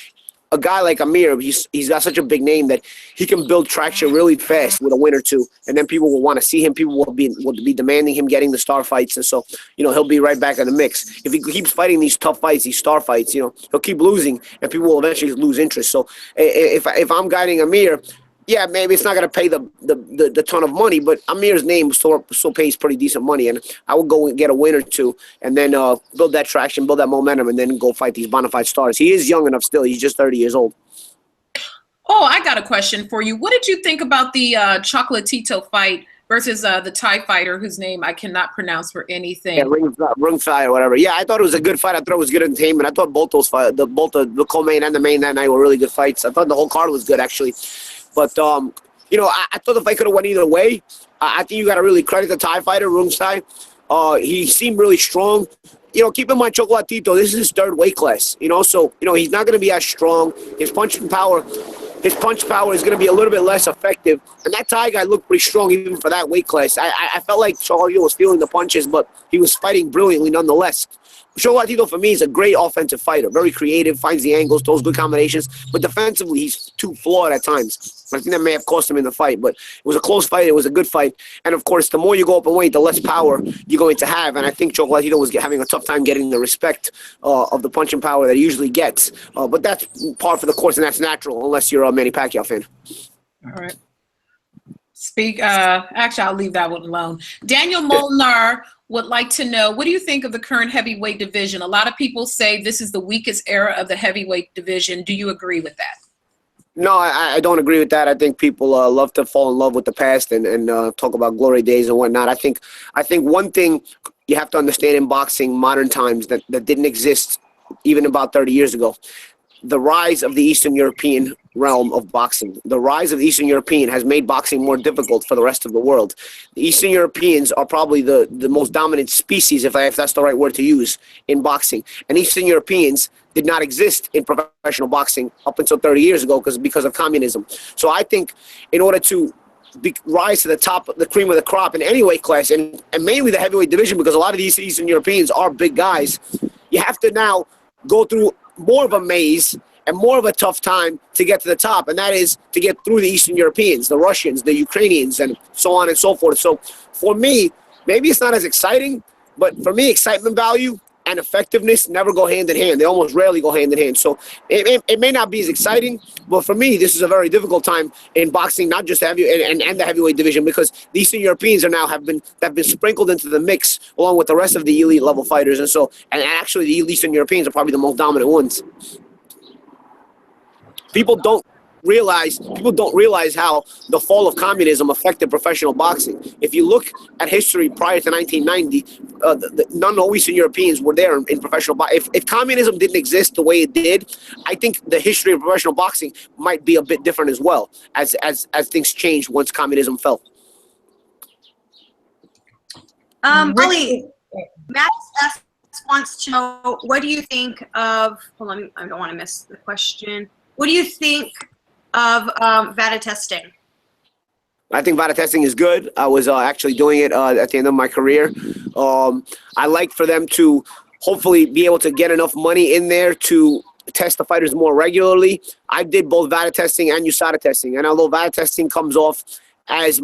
a guy like Amir, he's got such a big name that he can build traction really fast with a win or two, and then people will want to see him. People will be demanding him getting the star fights, and so he'll be right back in the mix. If he keeps fighting these tough fights, these star fights, he'll keep losing, and people will eventually lose interest. So if I'm guiding Amir, yeah, maybe it's not going to pay the ton of money, but Amir's name still pays pretty decent money, and I would go and get a win or two, and then build that traction, build that momentum, and then go fight these bona fide stars. He is young enough still. He's just 30 years old. Oh, I got a question for you. What did you think about the Chocolatito fight versus the Thai fighter whose name I cannot pronounce for anything? Yeah, Rung Thai or whatever. Yeah, I thought it was a good fight. I thought it was good entertainment. I thought both those fights, both the co-main and the main that night were really good fights. I thought the whole card was good, actually. But, I thought the fight could have went either way. I think you got to really credit the Thai fighter, Rung Thai. He seemed really strong. Keep in mind, Chocolatito, this is his 3rd weight class, so, he's not going to be as strong. His punch power is going to be a little bit less effective. And that Thai guy looked pretty strong even for that weight class. I felt like Chocolatito was feeling the punches, but he was fighting brilliantly nonetheless. Chocolatito for me is a great offensive fighter, very creative, finds the angles, throws good combinations, but defensively he's too flawed at times. I think that may have cost him in the fight, but it was a close fight. It was a good fight, and of course, the more you go up in weight, the less power you're going to have. And I think Chocolatito was having a tough time getting the respect of the punching power that he usually gets. But that's par for the course, and that's natural, unless you're a Manny Pacquiao fan. All right. Actually, I'll leave that one alone. Daniel Molnar would like to know, what do you think of the current heavyweight division? A lot of people say this is the weakest era of the heavyweight division. Do you agree with that? No, I don't agree with that. I think people love to fall in love with the past and talk about glory days and whatnot. I think one thing you have to understand in boxing, modern times, that didn't exist even about 30 years ago. The rise of the Eastern European realm of boxing. The rise of the Eastern European has made boxing more difficult for the rest of the world. The Eastern Europeans are probably the most dominant species, if that's the right word to use, in boxing. And Eastern Europeans did not exist in professional boxing up until 30 years ago because of communism. So I think in order to rise to the top, the cream of the crop in any weight class, and mainly the heavyweight division, because a lot of these Eastern Europeans are big guys, you have to now go through more of a maze and more of a tough time to get to the top, and that is to get through the Eastern Europeans, the Russians, the Ukrainians, and so on and so forth. So for me, maybe it's not as exciting, but for me, excitement value and effectiveness never go hand in hand. They almost rarely go hand in hand. So it may not be as exciting, but for me, this is a very difficult time in boxing, not just heavy and the heavyweight division, because the Eastern Europeans have been sprinkled into the mix along with the rest of the elite level fighters, and actually the Eastern Europeans are probably the most dominant ones. People don't realize how the fall of communism affected professional boxing. If you look at history prior to 1990, no Eastern Europeans were there in professional boxing. If communism didn't exist the way it did, I think the history of professional boxing might be a bit different as well, as things changed once communism fell. Paulie, Max S. wants to know, what do you think of, hold on, I don't want to miss the question. What do you think of VADA testing? I think VADA testing is good. I was actually doing it at the end of my career. I like for them to hopefully be able to get enough money in there to test the fighters more regularly. I did both VADA testing and USADA testing, and although VADA testing comes off as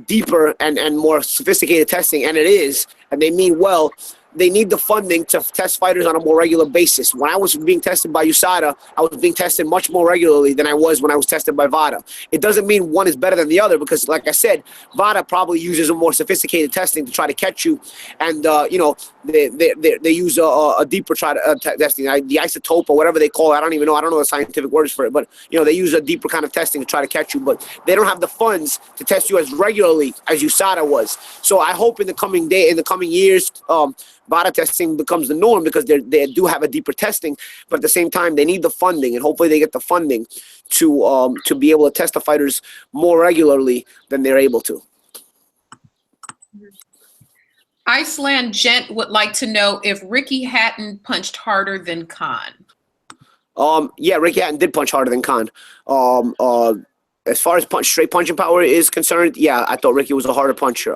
deeper and more sophisticated testing, and it is, and they mean well, they need the funding to test fighters on a more regular basis. When I was being tested by USADA, I was being tested much more regularly than I was when I was tested by VADA. It doesn't mean one is better than the other, because, like I said, VADA probably uses a more sophisticated testing to try to catch you, and they use a deeper testing, the isotope or whatever they call it. I don't even know. I don't know the scientific words for it, but they use a deeper kind of testing to try to catch you. But they don't have the funds to test you as regularly as USADA was. So I hope in the coming years, VADA testing becomes the norm, because they do have a deeper testing, but at the same time they need the funding, and hopefully they get the funding to be able to test the fighters more regularly than they're able to. Iceland Gent would like to know if Ricky Hatton punched harder than Khan. Yeah, Ricky Hatton did punch harder than Khan. As far as straight punching power is concerned, yeah, I thought Ricky was a harder puncher.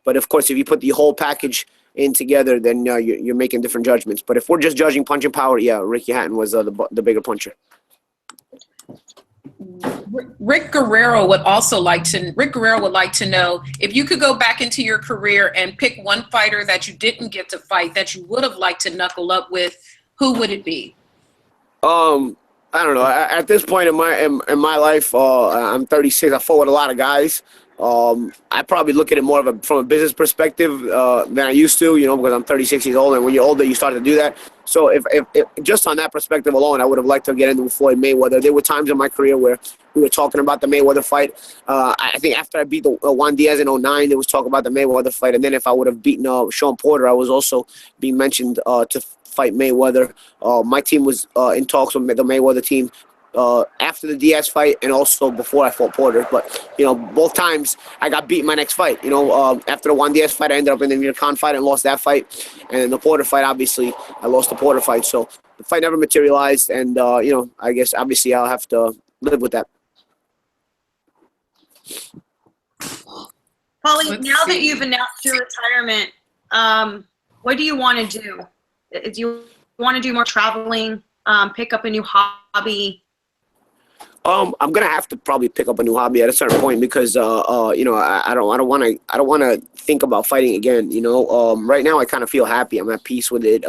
But of course, if you put the whole package in together, then you're making different judgments. But if we're just judging punching power, yeah, Ricky Hatton was the bigger puncher. Rick Guerrero would like to know if you could go back into your career and pick one fighter that you didn't get to fight that you would have liked to knuckle up with, who would it be? I don't know. At this point in my life, I'm 36. I fought with a lot of guys. I probably look at it more from a business perspective than I used to, because I'm 36 years old, and when you're older, you start to do that. So if just on that perspective alone, I would have liked to get into Floyd Mayweather. There were times in my career where we were talking about the Mayweather fight. I think after I beat the Juan Diaz in 2009, there was talk about the Mayweather fight, and then if I would have beaten Sean Porter, I was also being mentioned to fight Mayweather. My team was in talks with the Mayweather team after the Diaz fight and also before I fought Porter. But, both times I got beat in my next fight. After the Juan Diaz fight, I ended up in the Amir Khan fight and lost that fight. And in the Porter fight, obviously, I lost the Porter fight. So the fight never materialized. And, I guess, obviously, I'll have to live with that. Paulie, now that you've announced your retirement, what do you want to do? Do you want to do more traveling? Pick up a new hobby? I'm gonna have to probably pick up a new hobby at a certain point because you know, I don't want to think about fighting again. You know, right now I kind of feel happy. I'm at peace with it.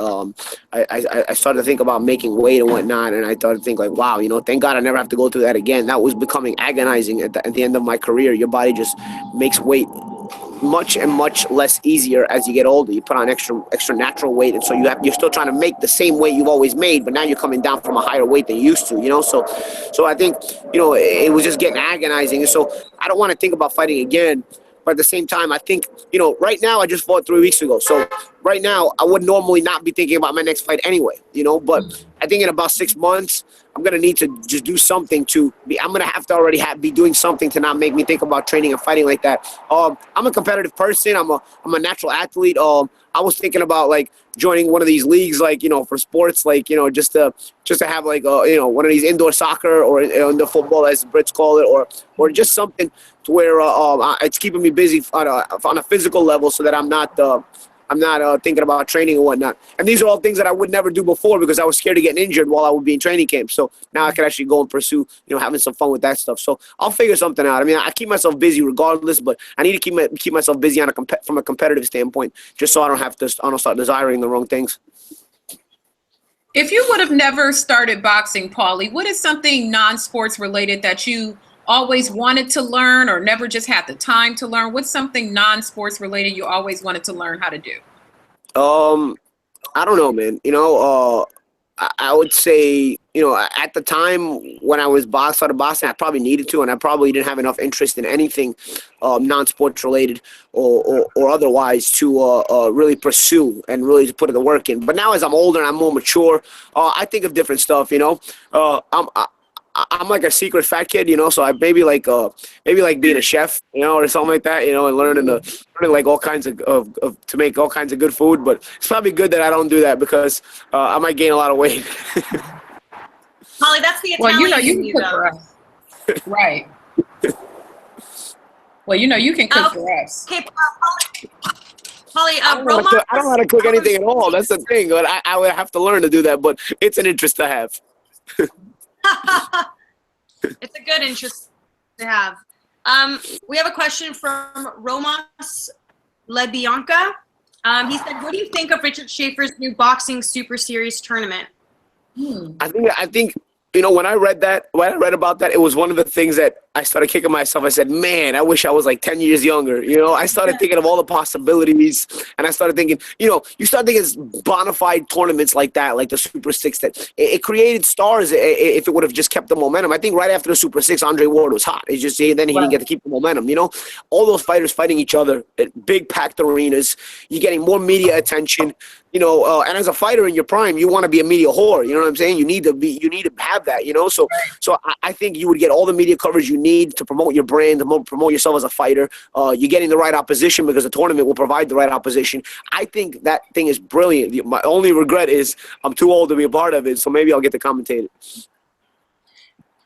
I started to think about making weight and whatnot, and I started to think like, wow, you know, thank God I never have to go through that again. That was becoming agonizing at the end of my career. Your body just makes weight much less easier as you get older. You put on extra natural weight, and so you're still trying to make the same weight you've always made, but now you're coming down from a higher weight than you used to. You know, so I think, you know, it was just getting agonizing, and so I don't want to think about fighting again. But at the same time, I think, you know, right now I just fought 3 weeks ago, so right now I would normally not be thinking about my next fight anyway. You know, but I think in about 6 months, I'm gonna need to just do something to be. I'm gonna have to already be doing something to not make me think about training and fighting like that. I'm a competitive person. I'm a natural athlete. I was thinking about like joining one of these leagues, like, you know, for sports, like, you know, just to have like you know, one of these indoor soccer or indoor football, as the Brits call it, or just something to where it's keeping me busy on a physical level, so that I'm not thinking about training and whatnot. And these are all things that I would never do before because I was scared of getting injured while I would be in training camp. So now I can actually go and pursue, you know, having some fun with that stuff. So I'll figure something out. I mean, I keep myself busy regardless, but I need to keep myself busy from a competitive standpoint, just so I don't start desiring the wrong things. If you would have never started boxing, Paulie, what is something non-sports related that you always wanted to learn or never just had the time to learn? What's something non-sports related you always wanted to learn how to do? I don't know, man. You know, I would say, you know, at the time when I was started boxing, I probably needed to, and I probably didn't have enough interest in anything non-sports related or otherwise to really pursue and really to put the work in. But now as I'm older and I'm more mature, I think of different stuff, you know. I'm like a secret fat kid, you know, so I maybe like being a chef, you know, or something like that, you know, and learning like all kinds of to make all kinds of good food. But it's probably good that I don't do that because I might gain a lot of weight. Holly, that's the Italian. Well, you know, you can cook for us, right? Well, you know, you can cook for us. Okay, Holly, I don't know how to cook anything at all. That's the thing. But I would have to learn to do that. But it's an interest to have. It's a good interest to have. We have a question from Romas LeBeauf. He said, "What do you think of Richard Schaefer's new boxing super series tournament?" I think you know, when I read about that, it was one of the things that I started kicking myself. I said, man, I wish I was like 10 years younger. You know, I started thinking of all the possibilities, and I started thinking, you know, you start thinking bona fide tournaments like that, like the Super Six, that it created stars if it would have just kept the momentum. I think right after the Super Six, Andre Ward was hot. It's just, then he didn't get to keep the momentum, you know? All those fighters fighting each other at big packed arenas. You're getting more media attention. You know, and as a fighter in your prime, you want to be a media whore. You know what I'm saying? You need to have that. You know, so I think you would get all the media coverage you need to promote your brand, to promote yourself as a fighter. You're getting the right opposition because the tournament will provide the right opposition. I think that thing is brilliant. My only regret is I'm too old to be a part of it, so maybe I'll get to commentate it.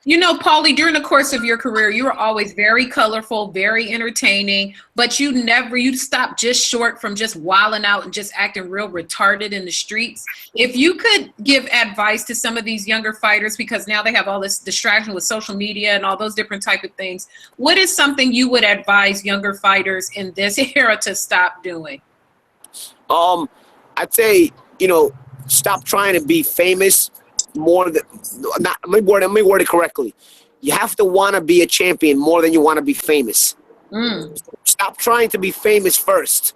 You know, Paulie, during the course of your career, you were always very colorful, very entertaining, but you stopped just short from just wilding out and just acting real retarded in the streets. If you could give advice to some of these younger fighters, because now they have all this distraction with social media and all those different type of things, what is something you would advise younger fighters in this era to stop doing? I'd say, you know, stop trying to be famous let me word it correctly. You have to want to be a champion more than you want to be famous. Stop trying to be famous first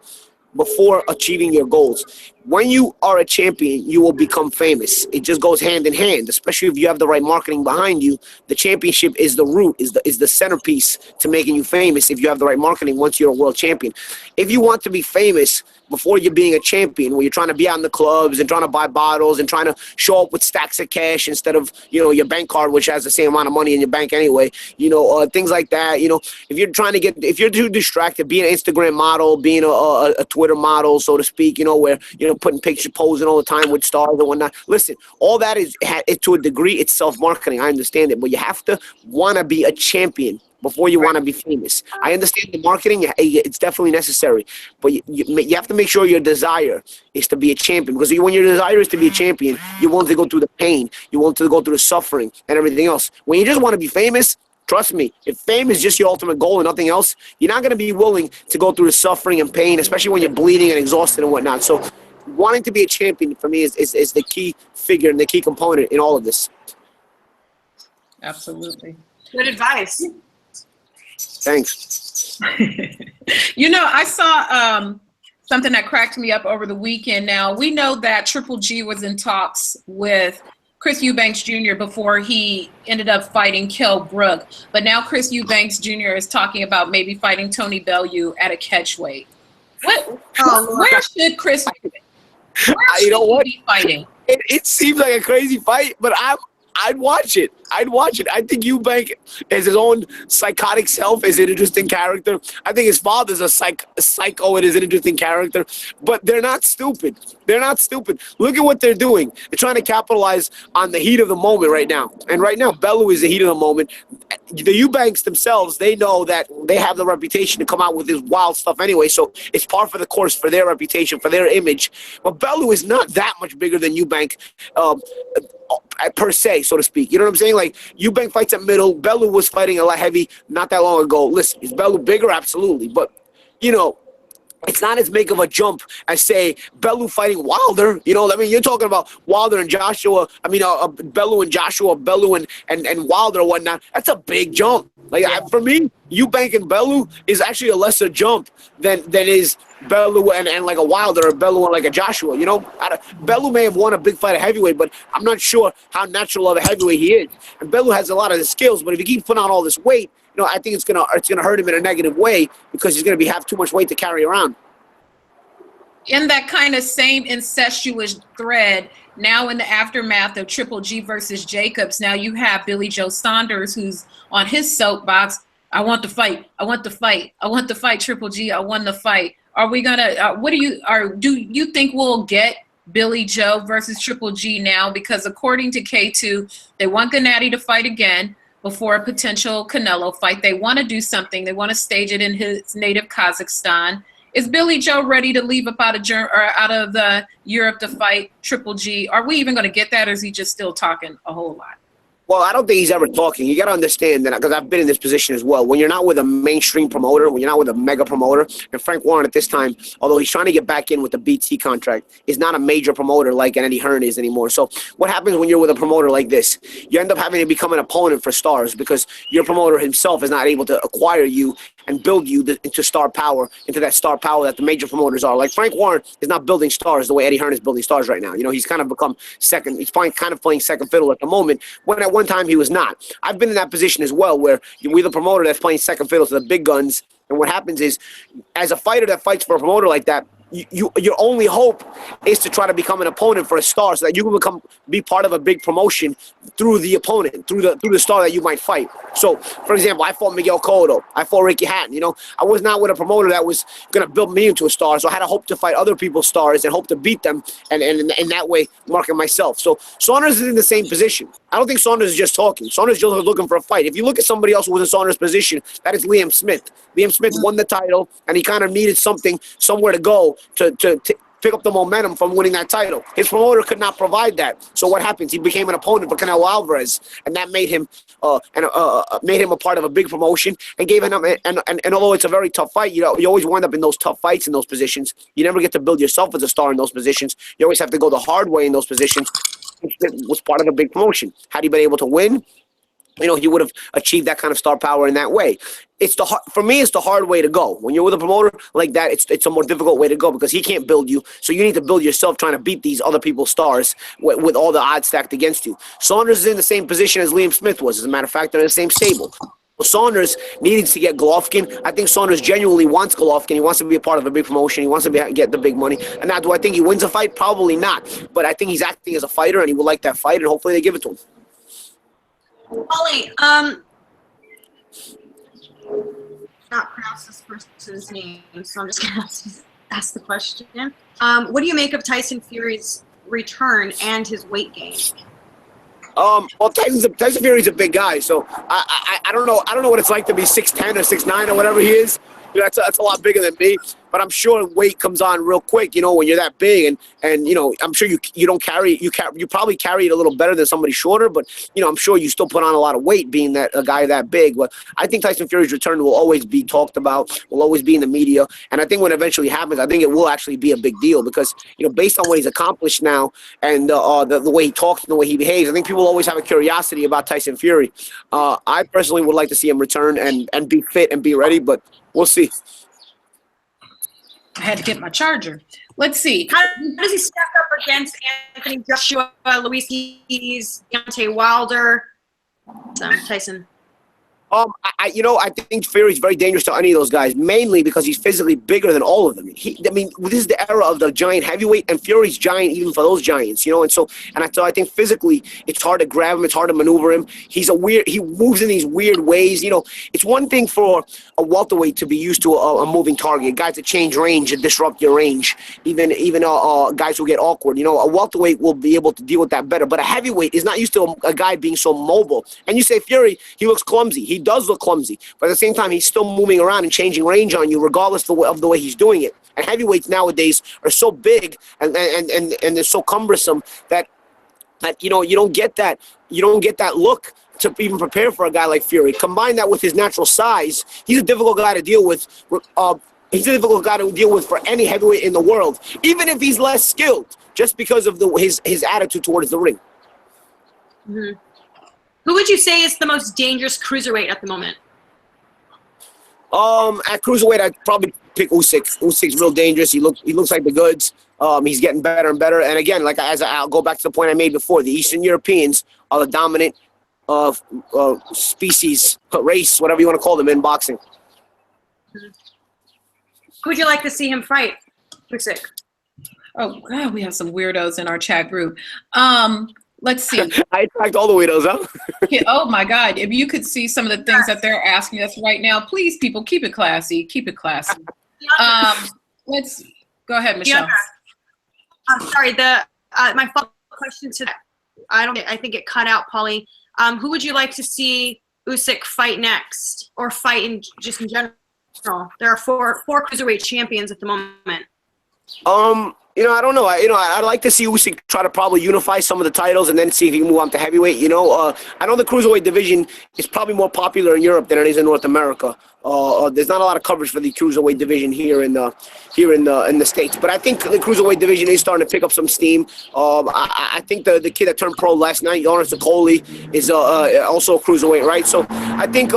before achieving your goals. When you are a champion, you will become famous. It just goes hand in hand, especially if you have the right marketing behind you. The championship is the root, is the centerpiece to making you famous if you have the right marketing once you're a world champion. If you want to be famous before you're being a champion, where you're trying to be out in the clubs and trying to buy bottles and trying to show up with stacks of cash instead of, you know, your bank card, which has the same amount of money in your bank anyway, you know, things like that. You know, if you're too distracted, being an Instagram model, being a Twitter model, so to speak, you know, where, you know, putting pictures, posing all the time with stars and whatnot. Listen, all that is to a degree, it's self-marketing. I understand it, but you have to want to be a champion before you want to be famous. I understand the marketing; it's definitely necessary, but you have to make sure your desire is to be a champion. Because when your desire is to be a champion, you want to go through the pain, you want to go through the suffering and everything else. When you just want to be famous, trust me, if fame is just your ultimate goal and nothing else, you're not going to be willing to go through the suffering and pain, especially when you're bleeding and exhausted and whatnot. So wanting to be a champion for me is the key figure and the key component in all of this. Absolutely. Good advice. Thanks. I saw something that cracked me up over the weekend. Now, we know that Triple G was in talks with Chris Eubanks Jr. before he ended up fighting Brook. But now Chris Eubanks Jr. is talking about maybe fighting Tony Bellew at a catchway. Where should Chris be fighting? It seems like a crazy fight, but I'd watch it. I think Eubank as his own psychotic self is an interesting character. I think his father's a psycho and is an interesting character. But they're not stupid. Look at what they're doing. They're trying to capitalize on the heat of the moment right now. And right now, Bellew is the heat of the moment. The Eubanks themselves, they know that they have the reputation to come out with this wild stuff anyway. So it's par for the course for their reputation, for their image. But Bellew is not that much bigger than Eubank. Per se, so to speak. You know what I'm saying? Like, Eubank fights at middle. Bellew was fighting a lot heavy not that long ago. Listen, is Bellew bigger? Absolutely. But, it's not as big of a jump as, say, Bellew fighting Wilder. You're talking about Wilder and Joshua. Bellew and Joshua, Bellew and Wilder and whatnot. That's a big jump. For me, Eubank and Bellew is actually a lesser jump than is Bellew and like a Wilder or Bellew and like a Joshua. Bellew may have won a big fight at heavyweight, but I'm not sure how natural of a heavyweight he is. And Bellew has a lot of the skills, but if he keeps putting on all this weight, I think it's gonna hurt him in a negative way because he's gonna have too much weight to carry around. In that kind of same incestuous thread, now in the aftermath of Triple G versus Jacobs, now you have Billy Joe Saunders, who's on his soapbox. I want the fight. I want the fight. I want the fight, Triple G. I want the fight. Are we gonna? Do you think we'll get Billy Joe versus Triple G now? Because according to K2, they want Gennady to fight again before a potential Canelo fight. They want to do something. They want to stage it in his native Kazakhstan. Is Billy Joe ready to leave up out of Europe to fight Triple G? Are we even going to get that, or is he just still talking a whole lot? Well, I don't think he's ever talking. You got to understand that, because I've been in this position as well. When you're not with a mainstream promoter, when you're not with a mega promoter, and Frank Warren at this time, although he's trying to get back in with the BT contract, is not a major promoter like an Eddie Hearn is anymore. So what happens when you're with a promoter like this? You end up having to become an opponent for stars because your promoter himself is not able to acquire you and build you into star power, into that star power that the major promoters are. Like, Frank Warren is not building stars the way Eddie Hearn is building stars right now. He's kind of become second. He's kind of playing second fiddle at the moment, when at one time he was not. I've been in that position as well, where we're the promoter that's playing second fiddle to the big guns. And what happens is, as a fighter that fights for a promoter like that, your only hope is to try to become an opponent for a star, so that you can be part of a big promotion through the opponent, through the star that you might fight. So, for example, I fought Miguel Cotto. I fought Ricky Hatton. I was not with a promoter that was going to build me into a star, so I had to hope to fight other people's stars and hope to beat them, and in that way market myself. So Saunders is in the same position. I don't think Saunders is just talking. Saunders is just looking for a fight. If you look at somebody else who was in Saunders' position, that is Liam Smith. Liam Smith won the title, and he kind of needed somewhere to go to pick up the momentum from winning that title. His promoter could not provide that. So what happens? He became an opponent for Canelo Alvarez, and that made him a part of a big promotion and gave him. And although it's a very tough fight, you always wind up in those tough fights in those positions. You never get to build yourself as a star in those positions. You always have to go the hard way in those positions. It was part of a big promotion. Had he been able to win, he would have achieved that kind of star power in that way. For me, it's the hard way to go. When you're with a promoter like that, it's a more difficult way to go because he can't build you. So you need to build yourself trying to beat these other people's stars with all the odds stacked against you. Saunders is in the same position as Liam Smith was. As a matter of fact, they're in the same stable. Saunders needed to get Golovkin. I think Saunders genuinely wants Golovkin. He wants to be a part of a big promotion. He wants to get the big money. And now, do I think he wins a fight? Probably not. But I think he's acting as a fighter, and he would like that fight, and hopefully they give it to him. Paulie, not pronounce this person's name, so I'm just gonna ask the question. What do you make of Tyson Fury's return and his weight gain? Well, Tyson Fury's a big guy, so I don't know. I don't know what it's like to be 6'10" or 6'9" or whatever he is. You know, that's a lot bigger than me. But I'm sure weight comes on real quick. You know, when you're that big, and you know, I'm sure you probably carry it a little better than somebody shorter. But you know, I'm sure you still put on a lot of weight being that a guy that big. But I think Tyson Fury's return will always be talked about, will always be in the media, and I think when it eventually happens, I think it will actually be a big deal because you know, based on what he's accomplished now and the way he talks and the way he behaves, I think people always have a curiosity about Tyson Fury. I personally would like to see him return and be fit and be ready, but we'll see. I had to get my charger. Let's see. How does he stack up against Anthony Joshua, Luis Keys, Deontay Wilder, Tyson? I think Fury's very dangerous to any of those guys, mainly because he's physically bigger than all of them. This is the era of the giant heavyweight, and Fury's giant even for those giants, you know. So I think physically it's hard to grab him, it's hard to maneuver him. He moves in these weird ways. You know, it's one thing for a welterweight to be used to a moving target, guys that change range and disrupt your range, even guys who get awkward. You know, a welterweight will be able to deal with that better, but a heavyweight is not used to a guy being so mobile. And you say Fury, he looks clumsy. He does look clumsy, but at the same time, he's still moving around and changing range on you, regardless of the way he's doing it. And heavyweights nowadays are so big and they're so cumbersome that you know, you don't get that look to even prepare for a guy like Fury. Combine that with his natural size, he's a difficult guy to deal with. He's a difficult guy to deal with for any heavyweight in the world, even if he's less skilled, just because of his attitude towards the ring. Mm-hmm. Who would you say is the most dangerous cruiserweight at the moment? At cruiserweight, I'd probably pick Usyk. Usyk's real dangerous. He looks like the goods. He's getting better and better. And again, I'll go back to the point I made before. The Eastern Europeans are the dominant species, race, whatever you want to call them in boxing. Who would you like to see him fight? Usyk. Oh God, we have some weirdos in our chat group. Let's see. I attract all the weirdos, huh? Yeah, oh my God. If you could see some of the things that they're asking us right now, please, people, keep it classy. Keep it classy. Let's go ahead, Michelle. I'm sorry. My follow-up question to that. I think it cut out, Paulie. Who would you like to see Usyk fight next, or fight in general? There are four cruiserweight champions at the moment. You know, I don't know. I'd like to see Usyk try to probably unify some of the titles and then see if he can move on to heavyweight. You know, I know the cruiserweight division is probably more popular in Europe than it is in North America. There's not a lot of coverage for the cruiserweight division here in the States. But I think the cruiserweight division is starting to pick up some steam. I think the kid that turned pro last night, Jeandra, is also a cruiserweight, right? So I think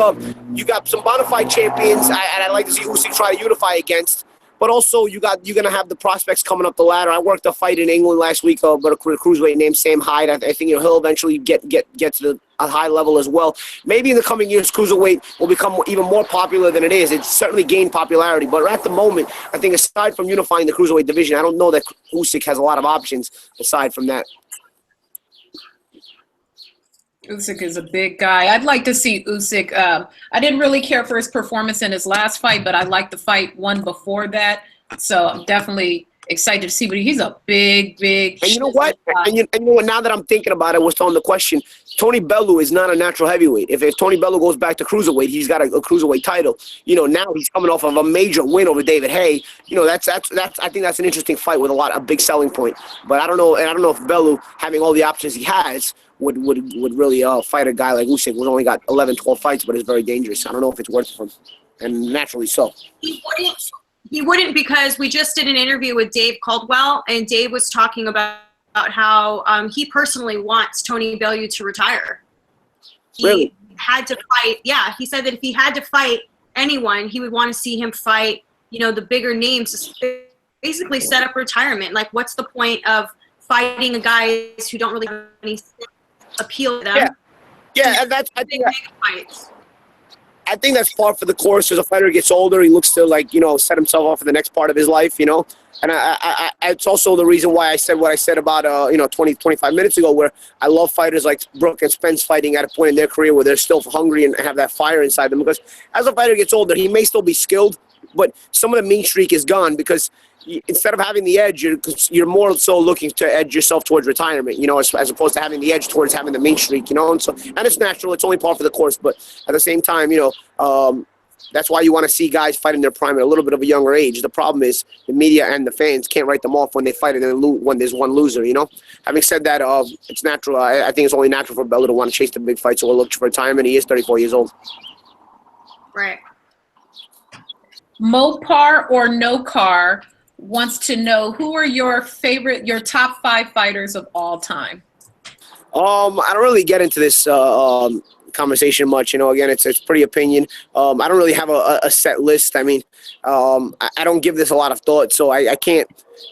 you got some bona fide champions, and I'd like to see Usyk try to unify against. But also, you're gonna have the prospects coming up the ladder. I worked a fight in England last week, but a cruiserweight named Sam Hyde. I think he'll eventually get to a high level as well. Maybe in the coming years, cruiserweight will become even more popular than it is. It's certainly gained popularity, but at the moment, I think aside from unifying the cruiserweight division, I don't know that Usyk has a lot of options aside from that. Usyk is a big guy. I'd like to see Usyk. I didn't really care for his performance in his last fight, but I liked the one before that. So I'm definitely excited to see. But he's a big. And you know what? And you know what? Now that I'm thinking about it, was on the question. Tony Bellew is not a natural heavyweight. If Tony Bellew goes back to cruiserweight, he's got a cruiserweight title. You know, now he's coming off of a major win over David Haye. You know, that's I think that's an interesting fight with a big selling point. But I don't know if Bellew, having all the options he has, would really fight a guy like Usyk, who's only got 11, 12 fights, but is very dangerous. I don't know if it's worth it for him, and naturally so. He wouldn't, because we just did an interview with Dave Caldwell, and Dave was talking about how he personally wants Tony Bellew to retire. He had to fight. Yeah, he said that if he had to fight anyone, he would want to see him fight, you know, the bigger names, basically set up retirement. Like, what's the point of fighting a guys who don't really have any appeal to them? Yeah, and I think that's par for the course. As a fighter gets older, he looks to, like, you know, set himself off for the next part of his life, you know. And I it's also the reason why I said what I said about 25 minutes ago, where I love fighters like Brook and Spence fighting at a point in their career where they're still hungry and have that fire inside them. Because as a fighter gets older, he may still be skilled, but some of the mean streak is gone because instead of having the edge, you're more so looking to edge yourself towards retirement, as opposed to having the edge towards having the mean streak, and it's natural. It's only par for the course, but at the same time, that's why you want to see guys fight in their prime at a little bit of a younger age. The problem is the media and the fans can't write them off when they fight and when there's one loser, Having said that, it's natural. I think it's only natural for Bellew to want to chase the big fights or look for retirement. He is 34 years old. Right. Mopar or No Car wants to know, who are your top 5 fighters of all time? I don't really get into this conversation much. Again, it's pretty opinion. I don't really have a set list. I mean, I don't give this a lot of thought, so I can't,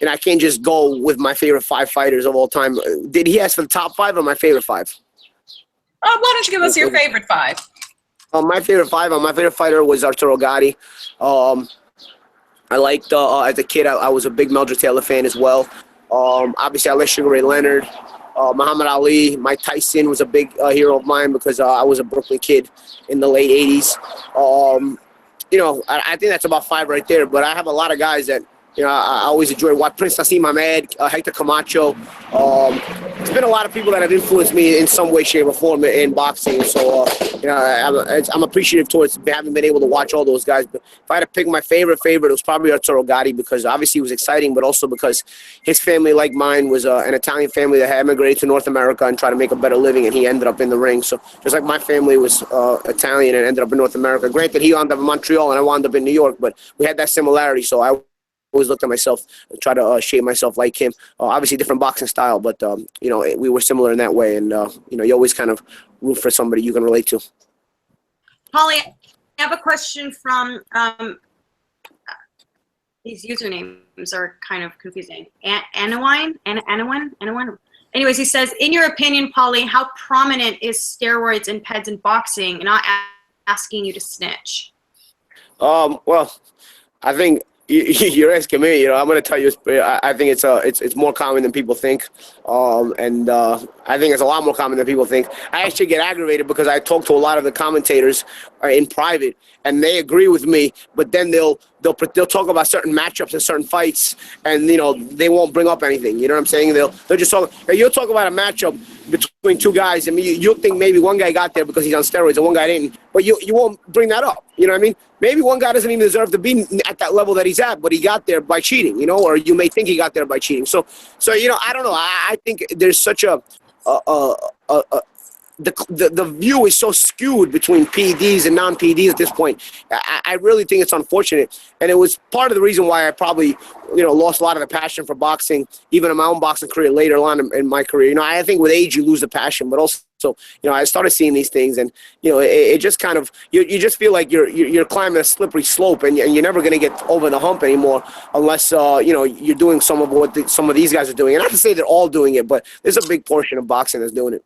I can't just go with my favorite 5 fighters of all time. Did he ask for the top 5 or my favorite 5? Why don't you give us your favorite 5? My favorite 5. My favorite fighter was Arturo Gatti. I liked, as a kid, I was a big Meldred Taylor fan as well. Obviously, I like Sugar Ray Leonard. Muhammad Ali. Mike Tyson was a big hero of mine because I was a Brooklyn kid in the late 80s. I think that's about 5 right there, but I have a lot of guys that, I always enjoy. Prince Nassim Ahmed, Hector Camacho. There's been a lot of people that have influenced me in some way, shape, or form in boxing. So, I'm appreciative towards having been able to watch all those guys. But if I had to pick my favorite, it was probably Arturo Gatti because obviously he was exciting, but also because his family, like mine, was an Italian family that had emigrated to North America and tried to make a better living, and he ended up in the ring. So just like my family was Italian and ended up in North America. Granted, he wound up in Montreal and I wound up in New York, but we had that similarity. So I always looked at myself and try to shape myself like him. Obviously different boxing style, but we were similar in that way, and you always kind of root for somebody you can relate to. Paulie, I have a question from these usernames are kind of confusing. Anowine? Anyways, he says, in your opinion, Paulie, how prominent is steroids and PEDs in boxing? And not asking you to snitch. Well, I think you're asking me. I'm going to tell you. I think it's more common than people think, and I think it's a lot more common than people think. I actually get aggravated because I talk to a lot of the commentators in private, and they agree with me. But then they'll talk about certain matchups and certain fights, and they won't bring up anything. You know what I'm saying? They'll just talk. You'll talk about a matchup between 2 guys, and you'll think maybe one guy got there because he's on steroids and one guy didn't, but you won't bring that up. You know what I mean? Maybe one guy doesn't even deserve to be at that level that he's at, but he got there by cheating, or you may think he got there by cheating. So I don't know. I think there's such the view is so skewed between PEDs and non-PEDs at this point. I really think it's unfortunate, and it was part of the reason why I probably lost a lot of the passion for boxing, even in my own boxing career later on in my career. I think with age you lose the passion, but also I started seeing these things, and it just kind of you just feel like you're climbing a slippery slope, and you're never going to get over the hump anymore unless you're doing some of what some of these guys are doing. And not to say they're all doing it, but there's a big portion of boxing that's doing it.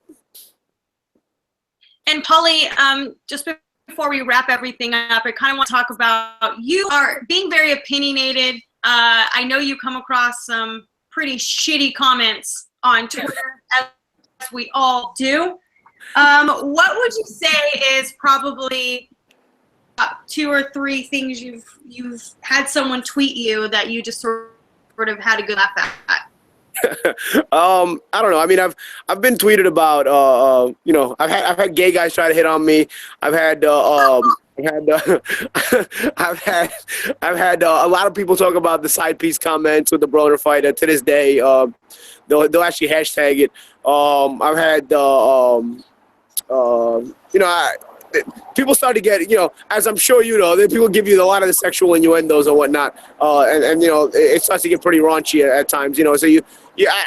And Paulie, just before we wrap everything up, I kind of want to talk about, you are being very opinionated. I know you come across some pretty shitty comments on Twitter, as we all do. What would you say is probably 2 or 3 things you've had someone tweet you that you just sort of had a good laugh at? I don't know. I mean, I've been tweeted about. I've had gay guys try to hit on me. I've had I've had a lot of people talk about the side piece comments with the Broner fighter. To this day, they'll actually hashtag it. I've had people start to get, as I'm sure people give you a lot of the sexual innuendos or whatnot, and it starts to get pretty raunchy at times, so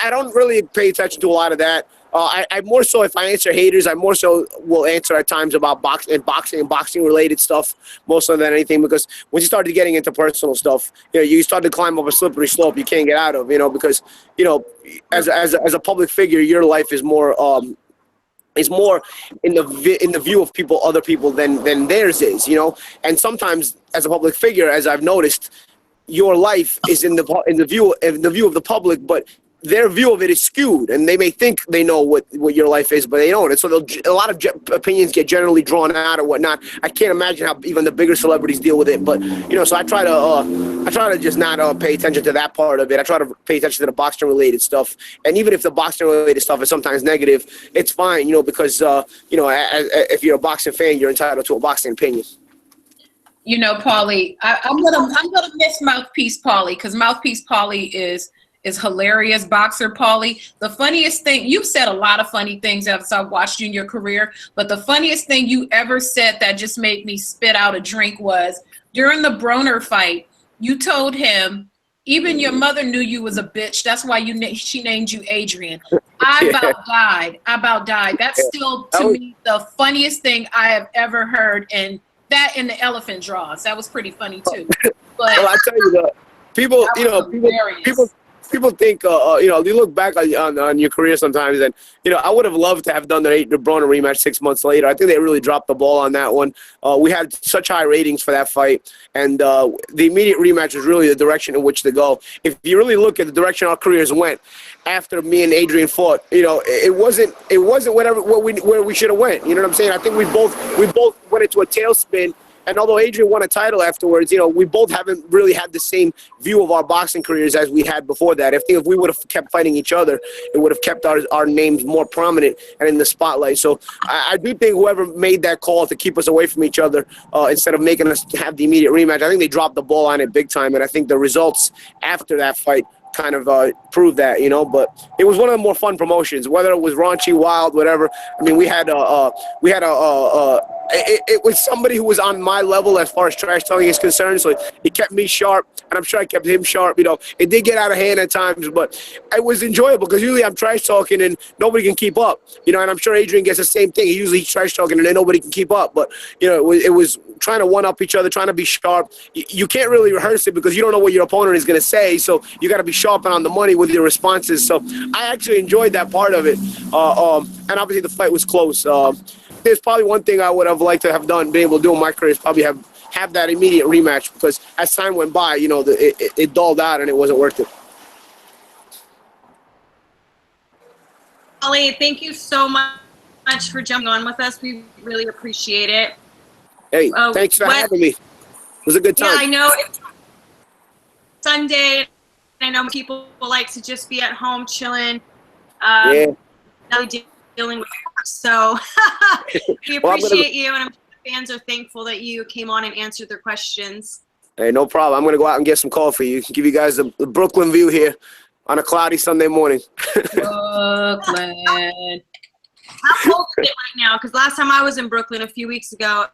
I don't really pay attention to a lot of that. I more so, if I answer haters, I more so will answer at times about boxing and boxing related stuff more so than anything, because when you start getting into personal stuff, you start to climb up a slippery slope you can't get out of, because as a public figure, your life is more in the view of other people than theirs is, and sometimes as a public figure, as I've noticed, your life is in the view of the public, but their view of it is skewed, and they may think they know what your life is, but they don't. And so a lot of opinions get generally drawn out or whatnot. I can't imagine how even the bigger celebrities deal with it. But so I try to just not pay attention to that part of it. I try to pay attention to the boxing related stuff, and even if the boxing related stuff is sometimes negative, it's fine, because if you're a boxing fan, you're entitled to a boxing opinion. Paulie, I'm gonna miss Mouthpiece Paulie, because Mouthpiece Paulie is hilarious boxer. Paulie, the funniest thing, you've said a lot of funny things as I've watched you in your career, but the funniest thing you ever said that just made me spit out a drink was during the Broner fight. You told him, even your mother knew you was a bitch. That's why she named you Adrian. I about died. That's still, to me, the funniest thing I have ever heard. And that in the elephant draws. That was pretty funny too. But well, I tell you that people think, you look back on your career sometimes, and I would have loved to have done the Broner rematch 6 months later. I think they really dropped the ball on that one. We had such high ratings for that fight, and the immediate rematch was really the direction in which to go. If you really look at the direction our careers went after me and Adrian fought, it wasn't where we should have went. You know what I'm saying? I think we both went into a tailspin. And although Adrian won a title afterwards, we both haven't really had the same view of our boxing careers as we had before that. If we would have kept fighting each other, it would have kept our names more prominent and in the spotlight. So I do think whoever made that call to keep us away from each other instead of making us have the immediate rematch, I think they dropped the ball on it big time. And I think the results after that fight kind of proved that, but it was one of the more fun promotions, whether it was raunchy, wild, whatever. I mean, it was somebody who was on my level as far as trash talking is concerned, so he kept me sharp, and I'm sure I kept him sharp. It did get out of hand at times, but it was enjoyable because usually I'm trash talking and nobody can keep up, and I'm sure Adrian gets the same thing. He usually trash talking and then nobody can keep up, but it was trying to one up each other, trying to be sharp. You can't really rehearse it because you don't know what your opponent is going to say, so you got to be sharp and on the money with your responses. So I actually enjoyed that part of it, and obviously the fight was close. There's probably one thing I would have liked to have done, being able to do in my career, is probably have that immediate rematch, because as time went by, it dulled out and it wasn't worth it. Paulie, thank you so much for jumping on with us. We really appreciate it. Hey, thanks for having me. It was a good time. Yeah, I know it's Sunday. I know people like to just be at home chilling. Now dealing with work. So we appreciate you, and I'm sure the fans are thankful that you came on and answered their questions. Hey, no problem. I'm going to go out and get some coffee. Give you guys the Brooklyn view here on a cloudy Sunday morning. Brooklyn. How cold is it right now? Because last time I was in Brooklyn a few weeks ago,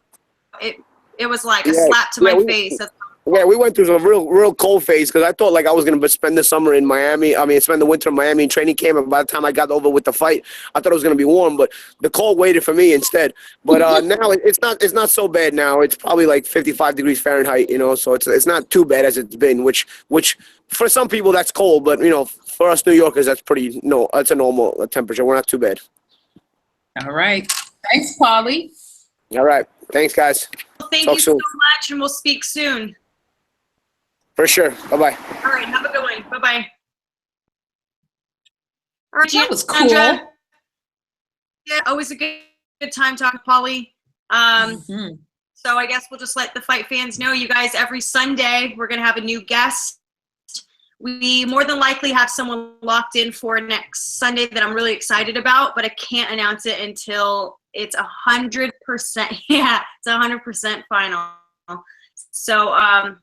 it was like a slap to my face. Yeah, we went through some real cold phase, because I thought I was going to spend the summer in Miami. Spend the winter in Miami in training camp. And by the time I got over with the fight, I thought it was going to be warm, but the cold waited for me instead. But now it's not so bad now. It's probably like 55 degrees Fahrenheit, so it's not too bad as it's been, which for some people that's cold, but for us New Yorkers, that's that's a normal temperature. We're not too bad. All right. Thanks, Paulie. All right. Thanks, guys. Well, thank you so much, and we'll speak soon. For sure. Bye-bye. All right. Have a good one. Bye-bye. All right, that was cool. Jeandra. Yeah, always a good time talking to Paulie. So I guess we'll just let the fight fans know, you guys, every Sunday we're going to have a new guest. We more than likely have someone locked in for next Sunday that I'm really excited about, but I can't announce it until it's 100%. Yeah, it's 100% final. So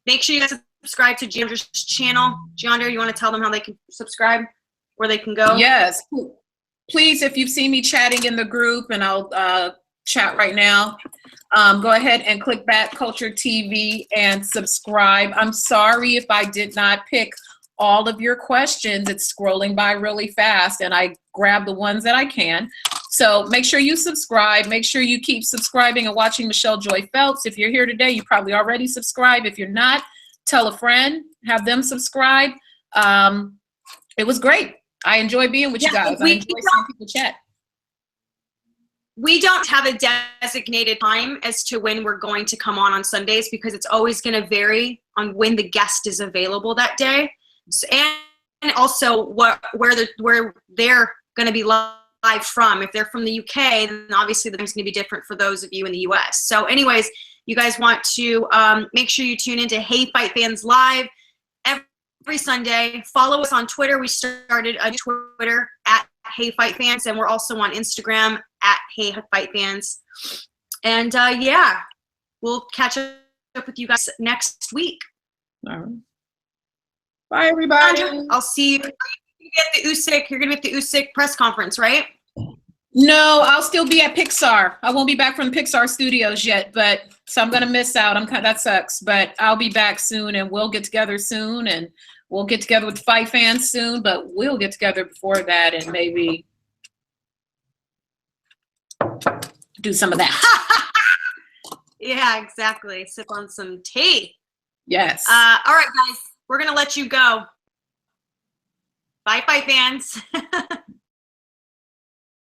make sure you guys subscribe to Jeandra's channel. Jeandra, you want to tell them how they can subscribe, where they can go? Yes. Please, if you've seen me chatting in the group, and I'll chat right now, go ahead and click Bat Culture TV and subscribe. I'm sorry if I did not pick all of your questions. It's scrolling by really fast, and I grab the ones that I can. So make sure you subscribe. Make sure you keep subscribing and watching Michelle Joy Phelps. If you're here today, you probably already subscribed. If you're not, tell a friend, have them subscribe. It was great. I enjoy being with you guys. I enjoy seeing people chat. We don't have a designated time as to when we're going to come on Sundays, because it's always going to vary on when the guest is available that day. also where they're going to be live from. If they're from the UK, then obviously the time's going to be different for those of you in the US. So anyways, you guys want to make sure you tune into Hey Fight Fans Live every Sunday. Follow us on Twitter. We started a Twitter at Hey Fight Fans, and we're also on Instagram at Hey Fight Fans. And yeah, we'll catch up with you guys next week. All right. Bye, everybody. I'll see you at the Usyk. You're gonna be at the Usyk press conference, right? No, I'll still be at Pixar. I won't be back from the Pixar studios yet, but so I'm gonna miss out. That sucks, but I'll be back soon, and we'll get together soon, and we'll get together with Fight Fans soon. But we'll get together before that, and maybe do some of that. Yeah, exactly. Sip on some tea. Yes. All right, guys, we're gonna let you go. Bye, Fight Fans.